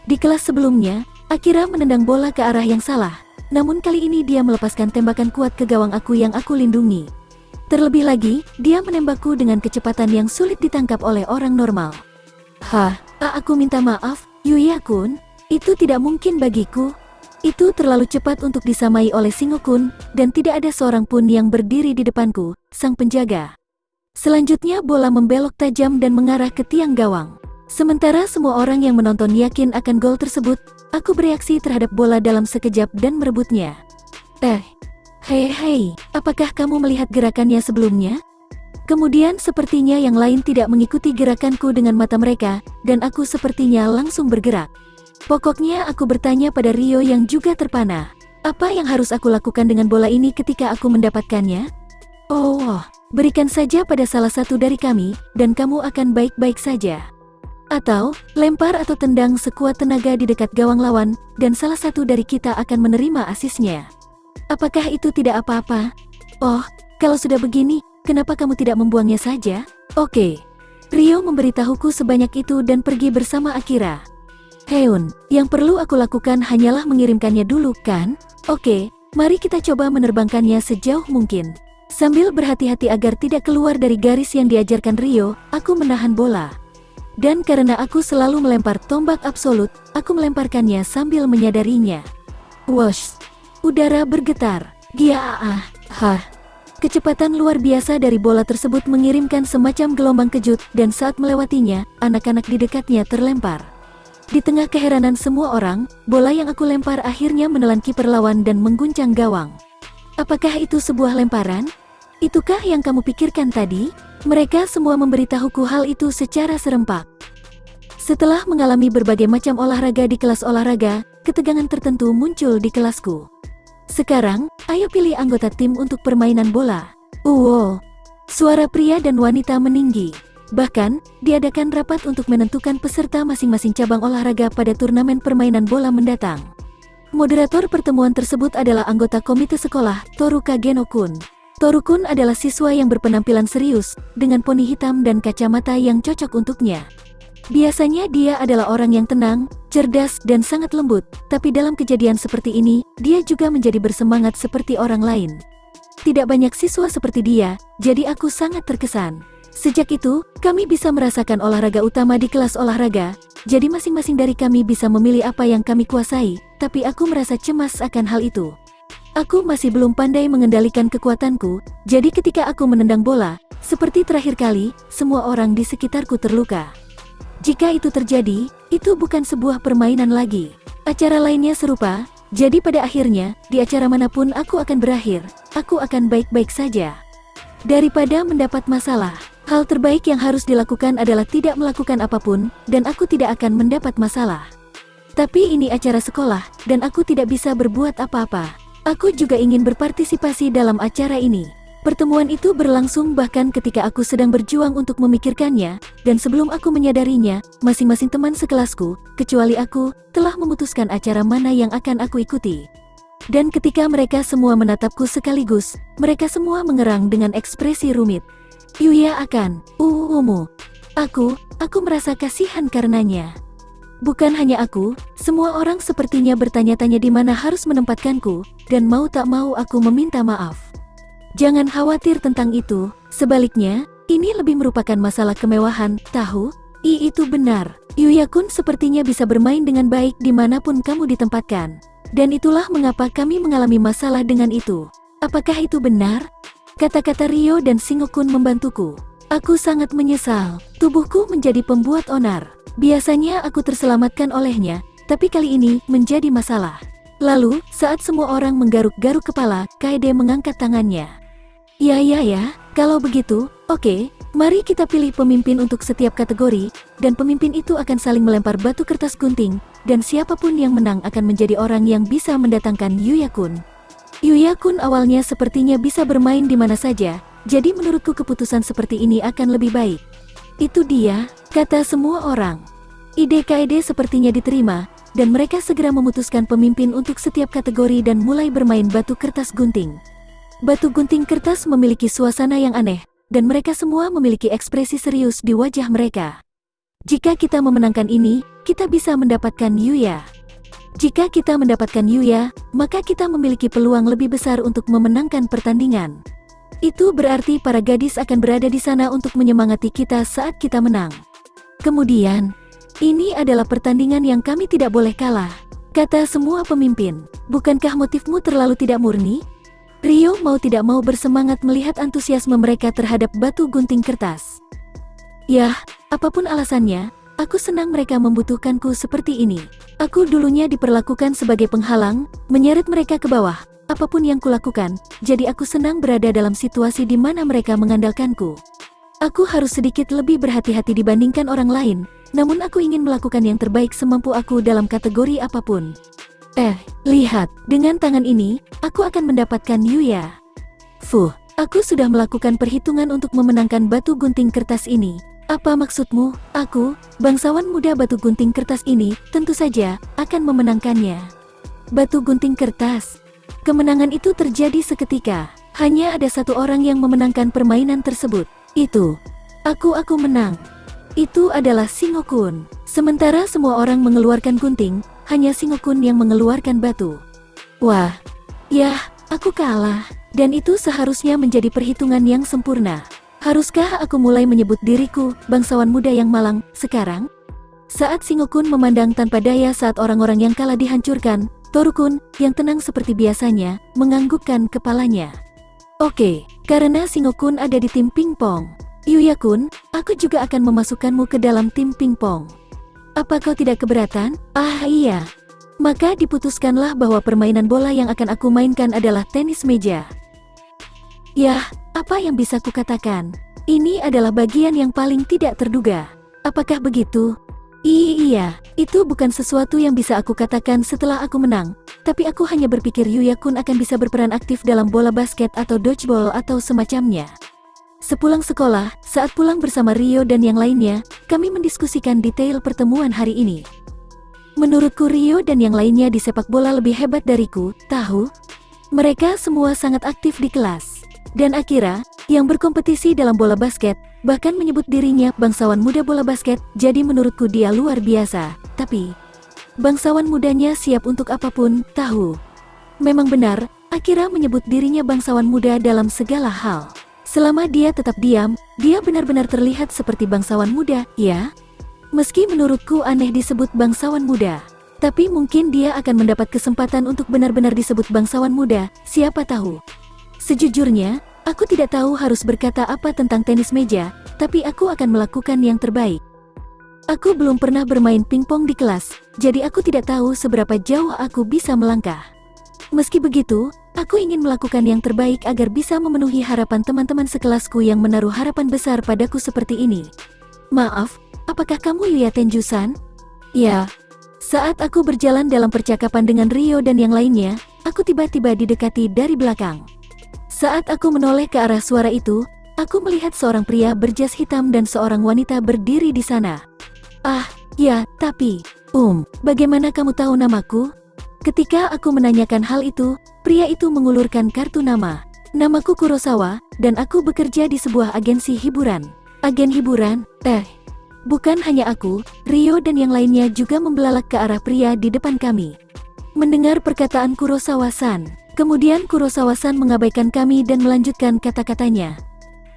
A: Di kelas sebelumnya, Akira menendang bola ke arah yang salah. Namun kali ini dia melepaskan tembakan kuat ke gawang aku yang aku lindungi. Terlebih lagi, dia menembakku dengan kecepatan yang sulit ditangkap oleh orang normal. Aku minta maaf, Yuya-kun. Itu tidak mungkin bagiku. Itu terlalu cepat untuk disamai oleh Singo-kun, dan tidak ada seorang pun yang berdiri di depanku, sang penjaga. Selanjutnya bola membelok tajam dan mengarah ke tiang gawang. Sementara semua orang yang menonton yakin akan gol tersebut, aku bereaksi terhadap bola dalam sekejap dan merebutnya. Hei, apakah kamu melihat gerakannya sebelumnya? Kemudian sepertinya yang lain tidak mengikuti gerakanku dengan mata mereka, dan aku sepertinya langsung bergerak. Pokoknya aku bertanya pada Rio yang juga terpana, apa yang harus aku lakukan dengan bola ini ketika aku mendapatkannya? Berikan saja pada salah satu dari kami, dan kamu akan baik-baik saja. Atau, lempar atau tendang sekuat tenaga di dekat gawang lawan, dan salah satu dari kita akan menerima asisnya. Apakah itu tidak apa-apa? Kalau sudah begini, kenapa kamu tidak membuangnya saja? Oke. Rio memberitahuku sebanyak itu dan pergi bersama Akira. Heun, yang perlu aku lakukan hanyalah mengirimkannya dulu, kan? Oke, mari kita coba menerbangkannya sejauh mungkin. Sambil berhati-hati agar tidak keluar dari garis yang diajarkan Rio, aku menahan bola. Dan karena aku selalu melempar tombak absolut, aku melemparkannya sambil menyadarinya. Wosh! Udara bergetar. Kecepatan luar biasa dari bola tersebut mengirimkan semacam gelombang kejut, dan saat melewatinya, anak-anak di dekatnya terlempar. Di tengah keheranan semua orang, bola yang aku lempar akhirnya menelan kiper lawan dan mengguncang gawang. Apakah itu sebuah lemparan? Itukah yang kamu pikirkan tadi? Mereka semua memberitahuku hal itu secara serempak. Setelah mengalami berbagai macam olahraga di kelas olahraga, ketegangan tertentu muncul di kelasku. Sekarang, ayo pilih anggota tim untuk permainan bola. Suara pria dan wanita meninggi. Bahkan, diadakan rapat untuk menentukan peserta masing-masing cabang olahraga pada turnamen permainan bola mendatang. Moderator pertemuan tersebut adalah anggota komite sekolah, Toruka Geno-kun. Toru-kun adalah siswa yang berpenampilan serius, dengan poni hitam dan kacamata yang cocok untuknya. Biasanya dia adalah orang yang tenang, cerdas dan sangat lembut, tapi dalam kejadian seperti ini, dia juga menjadi bersemangat seperti orang lain. Tidak banyak siswa seperti dia, jadi aku sangat terkesan. Sejak itu, kami bisa merasakan olahraga utama di kelas olahraga, jadi masing-masing dari kami bisa memilih apa yang kami kuasai, tapi aku merasa cemas akan hal itu. Aku masih belum pandai mengendalikan kekuatanku, jadi ketika aku menendang bola, seperti terakhir kali, semua orang di sekitarku terluka. Jika itu terjadi, itu bukan sebuah permainan lagi. Acara lainnya serupa, jadi pada akhirnya, di acara manapun aku akan berakhir, aku akan baik-baik saja. Daripada mendapat masalah, Hal terbaik yang harus dilakukan adalah tidak melakukan apapun, dan aku tidak akan mendapat masalah. Tapi ini acara sekolah, dan aku tidak bisa berbuat apa-apa. Aku juga ingin berpartisipasi dalam acara ini. Pertemuan itu berlangsung bahkan ketika aku sedang berjuang untuk memikirkannya, dan sebelum aku menyadarinya, masing-masing teman sekelasku, kecuali aku, telah memutuskan acara mana yang akan aku ikuti. Dan ketika mereka semua menatapku sekaligus, mereka semua mengerang dengan ekspresi rumit. Yuya akan, Aku merasa kasihan karenanya. Bukan hanya aku, semua orang sepertinya bertanya-tanya di mana harus menempatkanku, dan mau tak mau aku meminta maaf. Jangan khawatir tentang itu, sebaliknya, ini lebih merupakan masalah kemewahan, tahu? Itu benar, Yuya-kun sepertinya bisa bermain dengan baik dimanapun kamu ditempatkan. Dan itulah mengapa kami mengalami masalah dengan itu. Apakah itu benar? Kata-kata Ryo dan Singo-kun membantuku. Aku sangat menyesal, tubuhku menjadi pembuat onar. Biasanya aku terselamatkan olehnya, tapi kali ini menjadi masalah. Lalu, saat semua orang menggaruk-garuk kepala, Kaede mengangkat tangannya. Ya, kalau begitu, oke, mari kita pilih pemimpin untuk setiap kategori, dan pemimpin itu akan saling melempar batu kertas gunting, dan siapapun yang menang akan menjadi orang yang bisa mendatangkan Yuya-kun. Yuya-kun awalnya sepertinya bisa bermain di mana saja, jadi menurutku keputusan seperti ini akan lebih baik. Itu dia, kata semua orang. Ide Kaede sepertinya diterima, dan mereka segera memutuskan pemimpin untuk setiap kategori dan mulai bermain batu kertas gunting. Batu gunting kertas memiliki suasana yang aneh, dan mereka semua memiliki ekspresi serius di wajah mereka. Jika kita memenangkan ini, kita bisa mendapatkan Yuya. Jika kita mendapatkan Yuya, maka kita memiliki peluang lebih besar untuk memenangkan pertandingan. Itu berarti para gadis akan berada di sana untuk menyemangati kita saat kita menang. Kemudian, ini adalah pertandingan yang kami tidak boleh kalah, kata semua pemimpin. Bukankah motifmu terlalu tidak murni? Ryo mau tidak mau bersemangat melihat antusiasme mereka terhadap batu gunting kertas. Yah, apapun alasannya, aku senang mereka membutuhkanku seperti ini. Aku dulunya diperlakukan sebagai penghalang, menyeret mereka ke bawah, apapun yang kulakukan, jadi aku senang berada dalam situasi di mana mereka mengandalkanku. Aku harus sedikit lebih berhati-hati dibandingkan orang lain, namun aku ingin melakukan yang terbaik semampu aku dalam kategori apapun. Lihat, dengan tangan ini, aku akan mendapatkan Yuya. Aku sudah melakukan perhitungan untuk memenangkan batu gunting kertas ini. Apa maksudmu? Aku, bangsawan muda batu gunting kertas ini, tentu saja, akan memenangkannya. Batu gunting kertas. Kemenangan itu terjadi seketika. Hanya ada satu orang yang memenangkan permainan tersebut. Itu. Aku menang. Itu adalah Singo-kun. Sementara semua orang mengeluarkan gunting, hanya Singo-kun yang mengeluarkan batu. Wah. Yah, aku kalah. Dan itu seharusnya menjadi perhitungan yang sempurna. Haruskah aku mulai menyebut diriku, bangsawan muda yang malang, sekarang? Saat Singo-kun memandang tanpa daya saat orang-orang yang kalah dihancurkan, Toru-kun, yang tenang seperti biasanya, menganggukkan kepalanya. Oke, karena Singo-kun ada di tim pingpong. Yuya-kun, aku juga akan memasukkanmu ke dalam tim pingpong. Apa kau tidak keberatan? Iya. Maka diputuskanlah bahwa permainan bola yang akan aku mainkan adalah tenis meja. Yah, apa yang bisa kukatakan? Ini adalah bagian yang paling tidak terduga. Apakah begitu? Iya, itu bukan sesuatu yang bisa aku katakan setelah aku menang, tapi aku hanya berpikir Yuya-kun akan bisa berperan aktif dalam bola basket atau dodgeball atau semacamnya. Sepulang sekolah, saat pulang bersama Ryo dan yang lainnya, kami mendiskusikan detail pertemuan hari ini. Menurutku Ryo dan yang lainnya di sepak bola lebih hebat dariku, tahu? Mereka semua sangat aktif di kelas. Dan Akira, yang berkompetisi dalam bola basket, bahkan menyebut dirinya bangsawan muda bola basket, jadi menurutku dia luar biasa. Tapi, bangsawan mudanya siap untuk apapun, tahu? Memang benar, Akira menyebut dirinya bangsawan muda dalam segala hal. Selama dia tetap diam, dia benar-benar terlihat seperti bangsawan muda, ya? Meski menurutku aneh disebut bangsawan muda. Tapi mungkin dia akan mendapat kesempatan untuk benar-benar disebut bangsawan muda, siapa tahu. Sejujurnya, aku tidak tahu harus berkata apa tentang tenis meja, tapi aku akan melakukan yang terbaik. Aku belum pernah bermain pingpong di kelas, jadi aku tidak tahu seberapa jauh aku bisa melangkah. Meski begitu, Aku ingin melakukan yang terbaik agar bisa memenuhi harapan teman-teman sekelasku yang menaruh harapan besar padaku seperti ini. Maaf, apakah kamu Yuya Tenju-san? Ya. Saat aku berjalan dalam percakapan dengan Rio dan yang lainnya, aku tiba-tiba didekati dari belakang. Saat aku menoleh ke arah suara itu, aku melihat seorang pria berjas hitam dan seorang wanita berdiri di sana. Ah, ya, tapi, bagaimana kamu tahu namaku? Ketika aku menanyakan hal itu, pria itu mengulurkan kartu nama. Namaku Kurosawa, dan aku bekerja di sebuah agensi hiburan. Agen hiburan? Bukan hanya aku, Rio dan yang lainnya juga membelalak ke arah pria di depan kami. Mendengar perkataan Kurosawa-san, kemudian Kurosawa-san mengabaikan kami dan melanjutkan kata-katanya.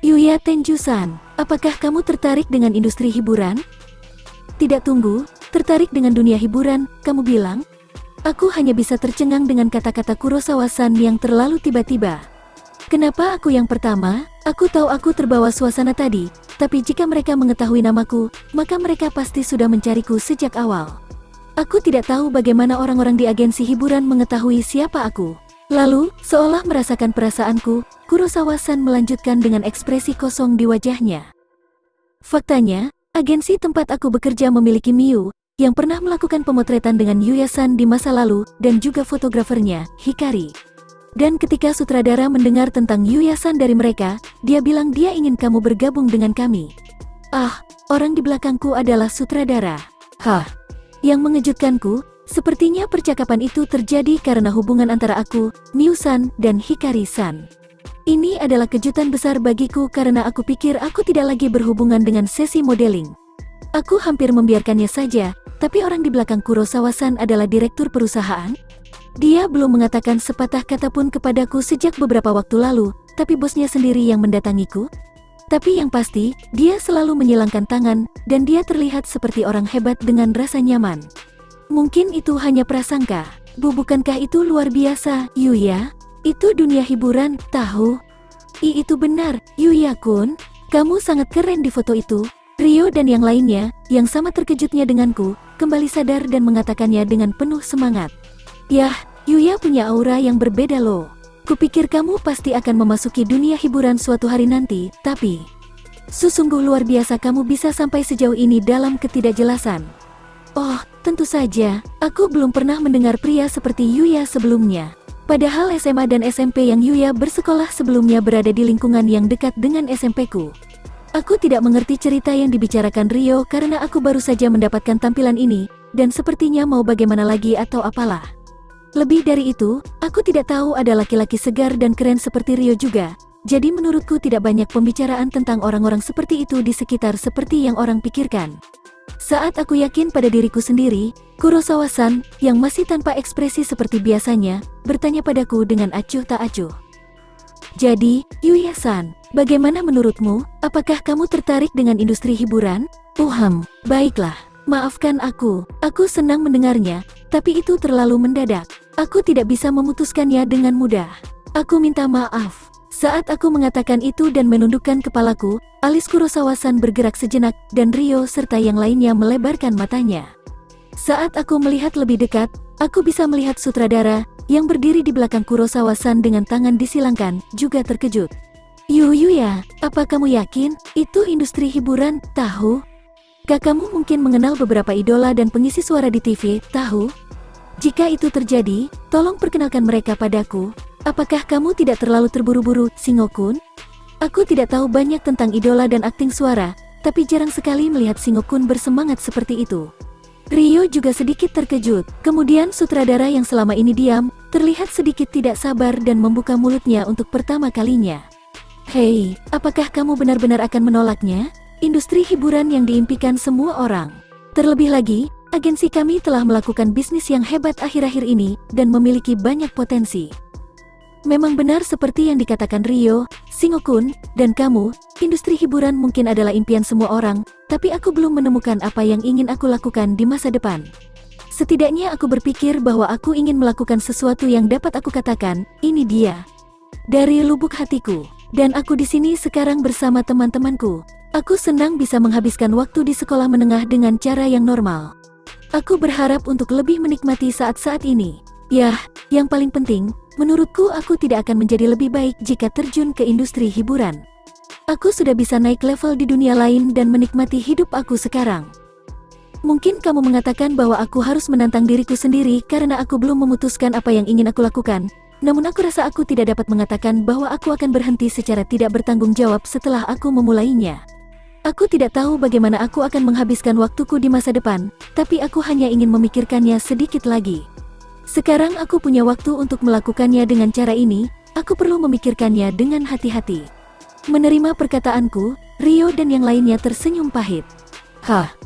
A: Yuya Tenju-san, apakah kamu tertarik dengan industri hiburan? Tidak, tunggu, tertarik dengan dunia hiburan, kamu bilang? Aku hanya bisa tercengang dengan kata-kata Kurosawa-san yang terlalu tiba-tiba. Kenapa aku yang pertama? Aku tahu aku terbawa suasana tadi, tapi jika mereka mengetahui namaku, maka mereka pasti sudah mencariku sejak awal. Aku tidak tahu bagaimana orang-orang di agensi hiburan mengetahui siapa aku. Lalu, seolah merasakan perasaanku, Kurosawa-san melanjutkan dengan ekspresi kosong di wajahnya. Faktanya, agensi tempat aku bekerja memiliki Miu, yang pernah melakukan pemotretan dengan Yuya-san di masa lalu, dan juga fotografernya, Hikari. Dan ketika sutradara mendengar tentang Yuya-san dari mereka, dia bilang dia ingin kamu bergabung dengan kami. Ah, orang di belakangku adalah sutradara. Yang mengejutkanku, sepertinya percakapan itu terjadi karena hubungan antara aku, Miu-san, dan Hikari-san. Ini adalah kejutan besar bagiku karena aku pikir aku tidak lagi berhubungan dengan sesi modeling. Aku hampir membiarkannya saja, tapi orang di belakang Kurosawa-san adalah direktur perusahaan. Dia belum mengatakan sepatah kata pun kepadaku sejak beberapa waktu lalu, tapi bosnya sendiri yang mendatangiku. Tapi yang pasti, dia selalu menyilangkan tangan, dan dia terlihat seperti orang hebat dengan rasa nyaman. Mungkin itu hanya prasangka. Bukankah itu luar biasa, Yuya? Itu dunia hiburan, tahu? Itu benar, Yuya-kun. Kamu sangat keren di foto itu. Rio dan yang lainnya, yang sama terkejutnya denganku, kembali sadar dan mengatakannya dengan penuh semangat. Yah, Yuya punya aura yang berbeda loh. Kupikir kamu pasti akan memasuki dunia hiburan suatu hari nanti, tapi sesungguh luar biasa kamu bisa sampai sejauh ini dalam ketidakjelasan. Oh, tentu saja, aku belum pernah mendengar pria seperti Yuya sebelumnya. Padahal SMA dan SMP yang Yuya bersekolah sebelumnya berada di lingkungan yang dekat dengan SMP-ku. Aku tidak mengerti cerita yang dibicarakan Rio karena aku baru saja mendapatkan tampilan ini, dan sepertinya mau bagaimana lagi atau apalah. Lebih dari itu, aku tidak tahu ada laki-laki segar dan keren seperti Rio juga, jadi menurutku tidak banyak pembicaraan tentang orang-orang seperti itu di sekitar seperti yang orang pikirkan. Saat aku yakin pada diriku sendiri, Kurosawa-san, yang masih tanpa ekspresi seperti biasanya, bertanya padaku dengan acuh tak acuh. Jadi, Yuya-san, bagaimana menurutmu? Apakah kamu tertarik dengan industri hiburan? Baiklah. Maafkan aku senang mendengarnya, tapi itu terlalu mendadak. Aku tidak bisa memutuskannya dengan mudah. Aku minta maaf. Saat aku mengatakan itu dan menundukkan kepalaku, alis Kurosawa-san bergerak sejenak, dan Rio serta yang lainnya melebarkan matanya. Saat aku melihat lebih dekat, aku bisa melihat sutradara, yang berdiri di belakang Kurosawa-san dengan tangan disilangkan, juga terkejut. Yuya, apa kamu yakin? Itu industri hiburan, tahu? Kakakmu mungkin mengenal beberapa idola dan pengisi suara di TV, tahu? Jika itu terjadi, tolong perkenalkan mereka padaku. Apakah kamu tidak terlalu terburu-buru, Shingo-kun? Aku tidak tahu banyak tentang idola dan akting suara, tapi jarang sekali melihat Shingo-kun bersemangat seperti itu. Rio juga sedikit terkejut, kemudian sutradara yang selama ini diam, terlihat sedikit tidak sabar dan membuka mulutnya untuk pertama kalinya. Hei, apakah kamu benar-benar akan menolaknya? Industri hiburan yang diimpikan semua orang. Terlebih lagi, agensi kami telah melakukan bisnis yang hebat akhir-akhir ini, dan memiliki banyak potensi. Memang benar seperti yang dikatakan Rio, Shingo-kun, dan kamu, industri hiburan mungkin adalah impian semua orang, tapi aku belum menemukan apa yang ingin aku lakukan di masa depan. Setidaknya aku berpikir bahwa aku ingin melakukan sesuatu yang dapat aku katakan, ini dia. Dari lubuk hatiku, dan aku di sini sekarang bersama teman-temanku. Aku senang bisa menghabiskan waktu di sekolah menengah dengan cara yang normal. Aku berharap untuk lebih menikmati saat-saat ini. Yah, yang paling penting, menurutku aku tidak akan menjadi lebih baik jika terjun ke industri hiburan. Aku sudah bisa naik level di dunia lain dan menikmati hidup aku sekarang. Mungkin kamu mengatakan bahwa aku harus menantang diriku sendiri karena aku belum memutuskan apa yang ingin aku lakukan. Namun aku rasa aku tidak dapat mengatakan bahwa aku akan berhenti secara tidak bertanggung jawab setelah aku memulainya. Aku tidak tahu bagaimana aku akan menghabiskan waktuku di masa depan, tapi aku hanya ingin memikirkannya sedikit lagi. Sekarang aku punya waktu untuk melakukannya dengan cara ini, aku perlu memikirkannya dengan hati-hati. Menerima perkataanku, Rio dan yang lainnya tersenyum pahit.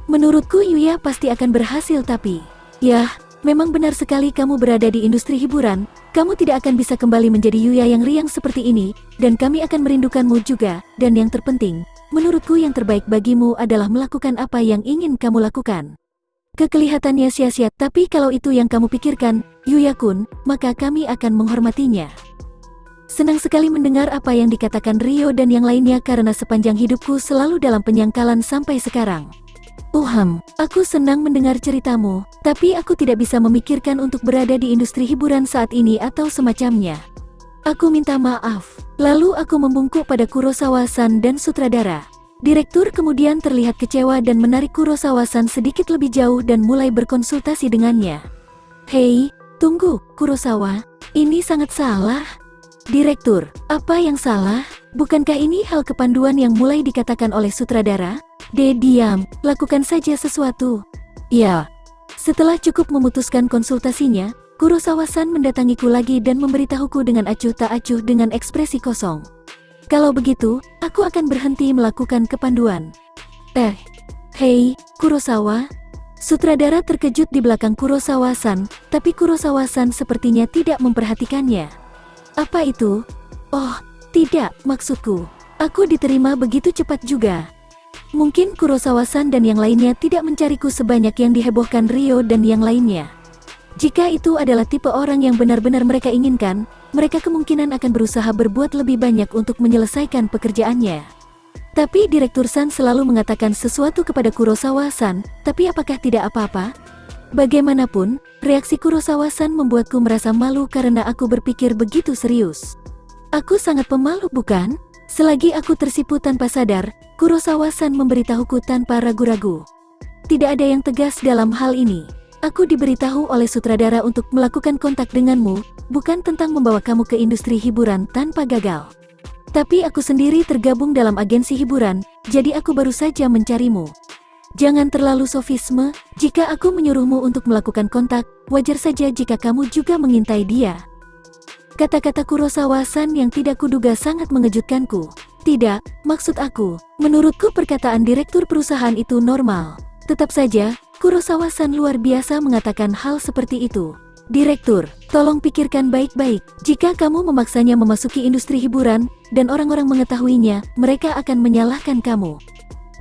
A: Menurutku Yuya pasti akan berhasil tapi... Yah, memang benar sekali kamu berada di industri hiburan, kamu tidak akan bisa kembali menjadi Yuya yang riang seperti ini, dan kami akan merindukanmu juga, dan yang terpenting, menurutku yang terbaik bagimu adalah melakukan apa yang ingin kamu lakukan. Kekelihatannya sia-sia, tapi kalau itu yang kamu pikirkan, Yuya-kun, maka kami akan menghormatinya. Senang sekali mendengar apa yang dikatakan Rio dan yang lainnya karena sepanjang hidupku selalu dalam penyangkalan sampai sekarang. Aku senang mendengar ceritamu, tapi aku tidak bisa memikirkan untuk berada di industri hiburan saat ini atau semacamnya. Aku minta maaf. Lalu aku membungkuk pada Kurosawa-san dan sutradara. Direktur kemudian terlihat kecewa dan menarik Kurosawa-san sedikit lebih jauh dan mulai berkonsultasi dengannya. Hei, tunggu, Kurosawa, ini sangat salah. Direktur, apa yang salah? Bukankah ini hal kepanduan yang mulai dikatakan oleh sutradara? Diam, lakukan saja sesuatu. Ya. Setelah cukup memutuskan konsultasinya, Kurosawa-san mendatangiku lagi dan memberitahuku dengan acuh tak acuh dengan ekspresi kosong. Kalau begitu, aku akan berhenti melakukan kepanduan. Hei, Kurosawa. Sutradara terkejut di belakang Kurosawa-san, tapi Kurosawa-san sepertinya tidak memperhatikannya. Apa itu? Oh, tidak, maksudku. Aku diterima begitu cepat juga. Mungkin Kurosawa-san dan yang lainnya tidak mencariku sebanyak yang dihebohkan Rio dan yang lainnya. Jika itu adalah tipe orang yang benar-benar mereka inginkan, mereka kemungkinan akan berusaha berbuat lebih banyak untuk menyelesaikan pekerjaannya. Tapi Direktur San selalu mengatakan sesuatu kepada Kurosawa-san, tapi apakah tidak apa-apa? Bagaimanapun, reaksi Kurosawa-san membuatku merasa malu karena aku berpikir begitu serius. Aku sangat pemalu bukan? Selagi aku tersipu tanpa sadar, Kurosawa-san memberitahuku tanpa ragu-ragu. Tidak ada yang tegas dalam hal ini. Aku diberitahu oleh sutradara untuk melakukan kontak denganmu, bukan tentang membawa kamu ke industri hiburan tanpa gagal. Tapi aku sendiri tergabung dalam agensi hiburan, jadi aku baru saja mencarimu. Jangan terlalu sofisme, jika aku menyuruhmu untuk melakukan kontak, wajar saja jika kamu juga mengintai dia. Kata-kata Kurosawa-san yang tidak kuduga sangat mengejutkanku. Tidak, maksud aku, menurutku perkataan direktur perusahaan itu normal. Tetap saja, Kurosawa-san luar biasa mengatakan hal seperti itu. Direktur, tolong pikirkan baik-baik. Jika kamu memaksanya memasuki industri hiburan, dan orang-orang mengetahuinya, mereka akan menyalahkan kamu.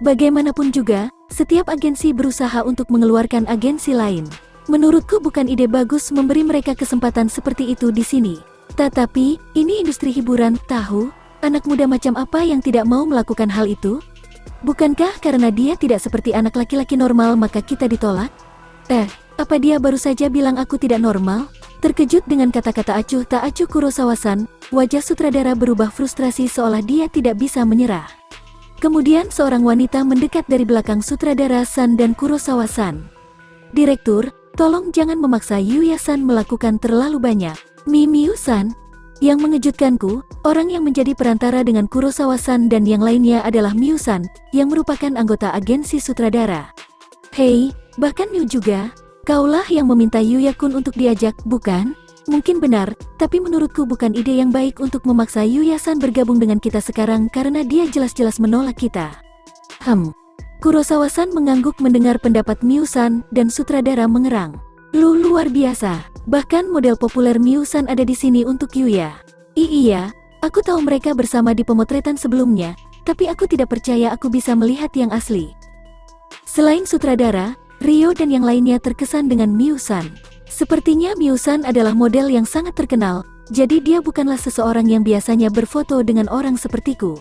A: Bagaimanapun juga, setiap agensi berusaha untuk mengeluarkan agensi lain. Menurutku bukan ide bagus memberi mereka kesempatan seperti itu di sini. Tetapi, ini industri hiburan, tahu? Anak muda macam apa yang tidak mau melakukan hal itu? Bukankah karena dia tidak seperti anak laki-laki normal maka kita ditolak? Apa dia baru saja bilang aku tidak normal? Terkejut dengan kata-kata acuh tak acuh Kurosawa-san, wajah sutradara berubah frustrasi seolah dia tidak bisa menyerah. Kemudian seorang wanita mendekat dari belakang sutradara-san dan Kurosawa-san. Direktur, tolong jangan memaksa Yuya-san melakukan terlalu banyak. Miyu-san. Yang mengejutkanku, orang yang menjadi perantara dengan Kurosawa-san dan yang lainnya adalah Miyu-san, yang merupakan anggota agensi sutradara. Hei, bahkan Miyu juga. Kaulah yang meminta Yuya-kun untuk diajak, bukan? Mungkin benar, tapi menurutku bukan ide yang baik untuk memaksa Yuya-san bergabung dengan kita sekarang karena dia jelas-jelas menolak kita. Kurosawa-san mengangguk mendengar pendapat Miyu-san dan sutradara mengerang. Luar biasa, bahkan model populer Miyu-san ada di sini untuk Yuya. Iya, aku tahu mereka bersama di pemotretan sebelumnya, tapi aku tidak percaya aku bisa melihat yang asli. Selain sutradara, Rio dan yang lainnya terkesan dengan Miyu-san. Sepertinya Miyu-san adalah model yang sangat terkenal, jadi dia bukanlah seseorang yang biasanya berfoto dengan orang sepertiku.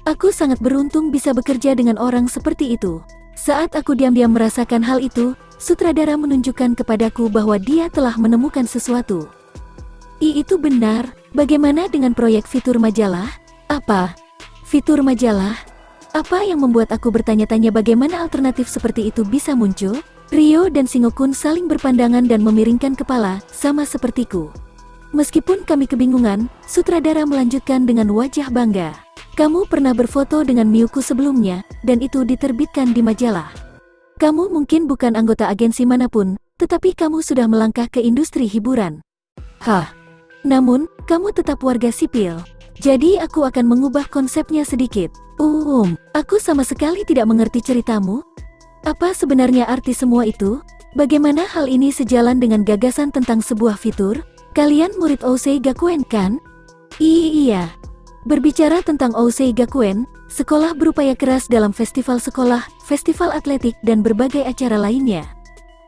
A: Aku sangat beruntung bisa bekerja dengan orang seperti itu. Saat aku diam-diam merasakan hal itu, sutradara menunjukkan kepadaku bahwa dia telah menemukan sesuatu. Itu benar. Bagaimana dengan proyek fitur majalah? Apa? Fitur majalah? Apa yang membuat aku bertanya-tanya bagaimana alternatif seperti itu bisa muncul? Rio dan Singokun saling berpandangan dan memiringkan kepala, sama sepertiku. Meskipun kami kebingungan, sutradara melanjutkan dengan wajah bangga. Kamu pernah berfoto dengan Miyuko sebelumnya, dan itu diterbitkan di majalah. Kamu mungkin bukan anggota agensi manapun, tetapi kamu sudah melangkah ke industri hiburan. Hah? Namun, kamu tetap warga sipil. Jadi aku akan mengubah konsepnya sedikit. Aku sama sekali tidak mengerti ceritamu. Apa sebenarnya arti semua itu? Bagaimana hal ini sejalan dengan gagasan tentang sebuah fitur? Kalian murid Ousei Gakuen kan? Iya. Berbicara tentang Ousei Gakuen, sekolah berupaya keras dalam festival sekolah, festival atletik dan berbagai acara lainnya.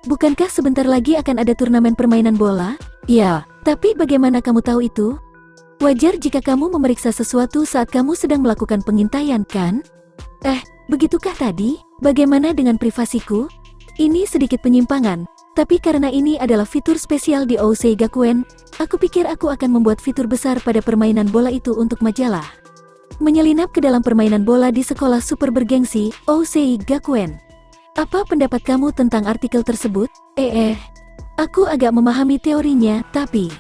A: Bukankah sebentar lagi akan ada turnamen permainan bola? Ya, tapi bagaimana kamu tahu itu? Wajar jika kamu memeriksa sesuatu saat kamu sedang melakukan pengintaian, kan? Begitukah tadi? Bagaimana dengan privasiku? Ini sedikit penyimpangan, tapi karena ini adalah fitur spesial di Ousei Gakuen, aku pikir aku akan membuat fitur besar pada permainan bola itu untuk majalah. Menyelinap ke dalam permainan bola di sekolah super bergengsi, Ousei Gakuen. Apa pendapat kamu tentang artikel tersebut? Aku agak memahami teorinya, tapi...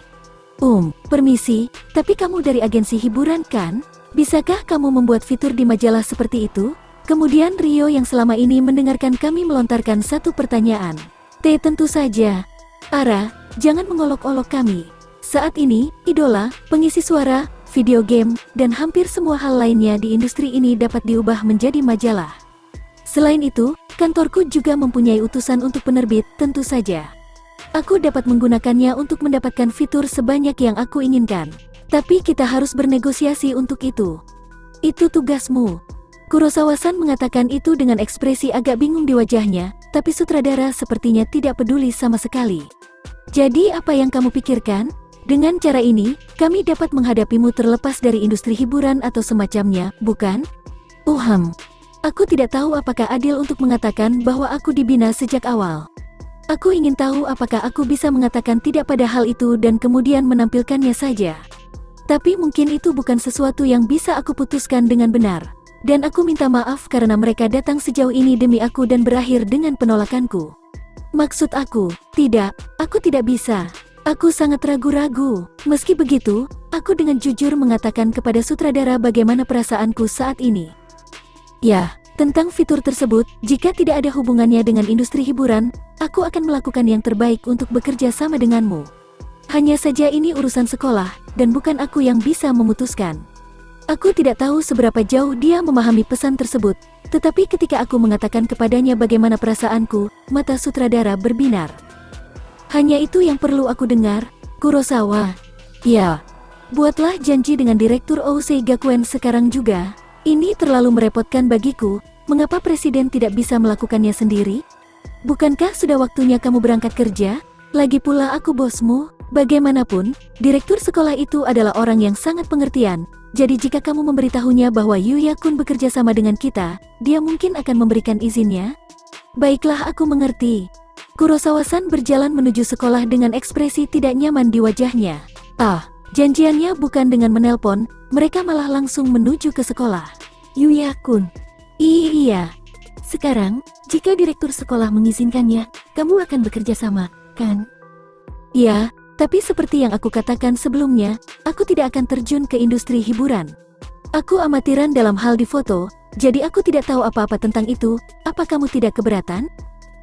A: permisi, tapi kamu dari agensi hiburan kan? Bisakah kamu membuat fitur di majalah seperti itu? Kemudian Rio yang selama ini mendengarkan kami melontarkan satu pertanyaan. Tentu saja. Ara, jangan mengolok-olok kami. Saat ini, idola, pengisi suara, video game, dan hampir semua hal lainnya di industri ini dapat diubah menjadi majalah. Selain itu, kantorku juga mempunyai utusan untuk penerbit, tentu saja. Aku dapat menggunakannya untuk mendapatkan fitur sebanyak yang aku inginkan. Tapi kita harus bernegosiasi untuk itu. Itu tugasmu. Kurosawa-san mengatakan itu dengan ekspresi agak bingung di wajahnya, tapi sutradara sepertinya tidak peduli sama sekali. Jadi apa yang kamu pikirkan? Dengan cara ini, kami dapat menghadapimu terlepas dari industri hiburan atau semacamnya, bukan? Aku tidak tahu apakah adil untuk mengatakan bahwa aku dibina sejak awal. Aku ingin tahu apakah aku bisa mengatakan tidak pada hal itu dan kemudian menampilkannya saja. Tapi mungkin itu bukan sesuatu yang bisa aku putuskan dengan benar. Dan aku minta maaf karena mereka datang sejauh ini demi aku dan berakhir dengan penolakanku. Maksud aku tidak bisa. Aku sangat ragu-ragu. Meski begitu, aku dengan jujur mengatakan kepada sutradara bagaimana perasaanku saat ini. Ya, tentang fitur tersebut, jika tidak ada hubungannya dengan industri hiburan, aku akan melakukan yang terbaik untuk bekerja sama denganmu. Hanya saja ini urusan sekolah, dan bukan aku yang bisa memutuskan. Aku tidak tahu seberapa jauh dia memahami pesan tersebut, tetapi ketika aku mengatakan kepadanya bagaimana perasaanku, mata sutradara berbinar. Hanya itu yang perlu aku dengar, Kurosawa. Ya, buatlah janji dengan Direktur Ousei Gakuen sekarang juga. Ini terlalu merepotkan bagiku, mengapa Presiden tidak bisa melakukannya sendiri? Bukankah sudah waktunya kamu berangkat kerja? Lagi pula aku bosmu, bagaimanapun, Direktur sekolah itu adalah orang yang sangat pengertian. Jadi jika kamu memberitahunya bahwa Yuya-kun bekerja sama dengan kita, dia mungkin akan memberikan izinnya? Baiklah, aku mengerti. Kurosawa-san berjalan menuju sekolah dengan ekspresi tidak nyaman di wajahnya. Janjiannya bukan dengan menelpon, mereka malah langsung menuju ke sekolah. Yuya-kun. Iya. Sekarang, jika direktur sekolah mengizinkannya, kamu akan bekerja sama, kan? Ya. Tapi seperti yang aku katakan sebelumnya, aku tidak akan terjun ke industri hiburan. Aku amatiran dalam hal di foto, jadi aku tidak tahu apa-apa tentang itu. Apa kamu tidak keberatan?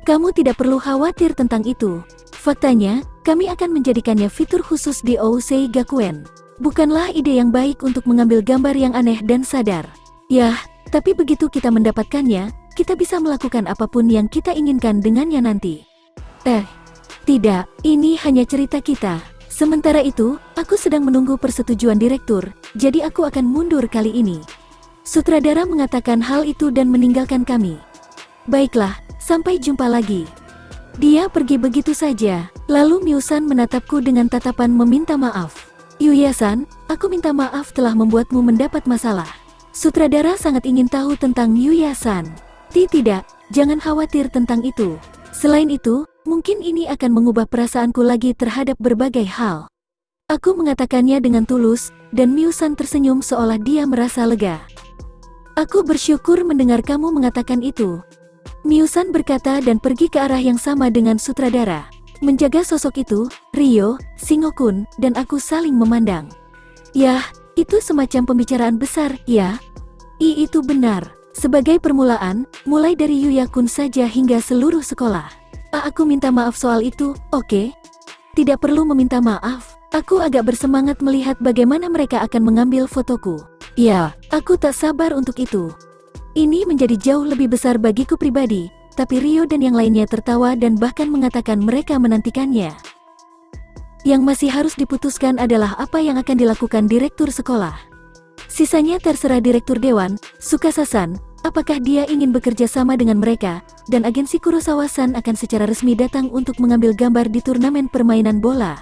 A: Kamu tidak perlu khawatir tentang itu. Faktanya, kami akan menjadikannya fitur khusus di Ousei Gakuen. Bukanlah ide yang baik untuk mengambil gambar yang aneh dan sadar. Yah, tapi begitu kita mendapatkannya, kita bisa melakukan apapun yang kita inginkan dengannya nanti. Tidak, ini hanya cerita kita. Sementara itu, aku sedang menunggu persetujuan direktur, jadi aku akan mundur kali ini. Sutradara mengatakan hal itu dan meninggalkan kami. Baiklah, sampai jumpa lagi. Dia pergi begitu saja, lalu Miusan menatapku dengan tatapan meminta maaf. Yuya-san, aku minta maaf telah membuatmu mendapat masalah. Sutradara sangat ingin tahu tentang Yuya-san. Tidak, jangan khawatir tentang itu. Selain itu, mungkin ini akan mengubah perasaanku lagi terhadap berbagai hal. Aku mengatakannya dengan tulus, dan Miusan tersenyum seolah dia merasa lega. Aku bersyukur mendengar kamu mengatakan itu. Miusan berkata dan pergi ke arah yang sama dengan sutradara. Menjaga sosok itu, Ryo, Singokun, dan aku saling memandang. Yah, itu semacam pembicaraan besar, ya? Itu benar. Sebagai permulaan, mulai dari Yuya-kun saja hingga seluruh sekolah. Aku minta maaf soal itu, oke? Tidak perlu meminta maaf. Aku agak bersemangat melihat bagaimana mereka akan mengambil fotoku. Ya, aku tak sabar untuk itu. Ini menjadi jauh lebih besar bagiku pribadi, tapi Ryo dan yang lainnya tertawa dan bahkan mengatakan mereka menantikannya. Yang masih harus diputuskan adalah apa yang akan dilakukan direktur sekolah. Sisanya terserah direktur dewan, Tsukasa-san, apakah dia ingin bekerja sama dengan mereka, dan agensi Kurosawa-san akan secara resmi datang untuk mengambil gambar di turnamen permainan bola.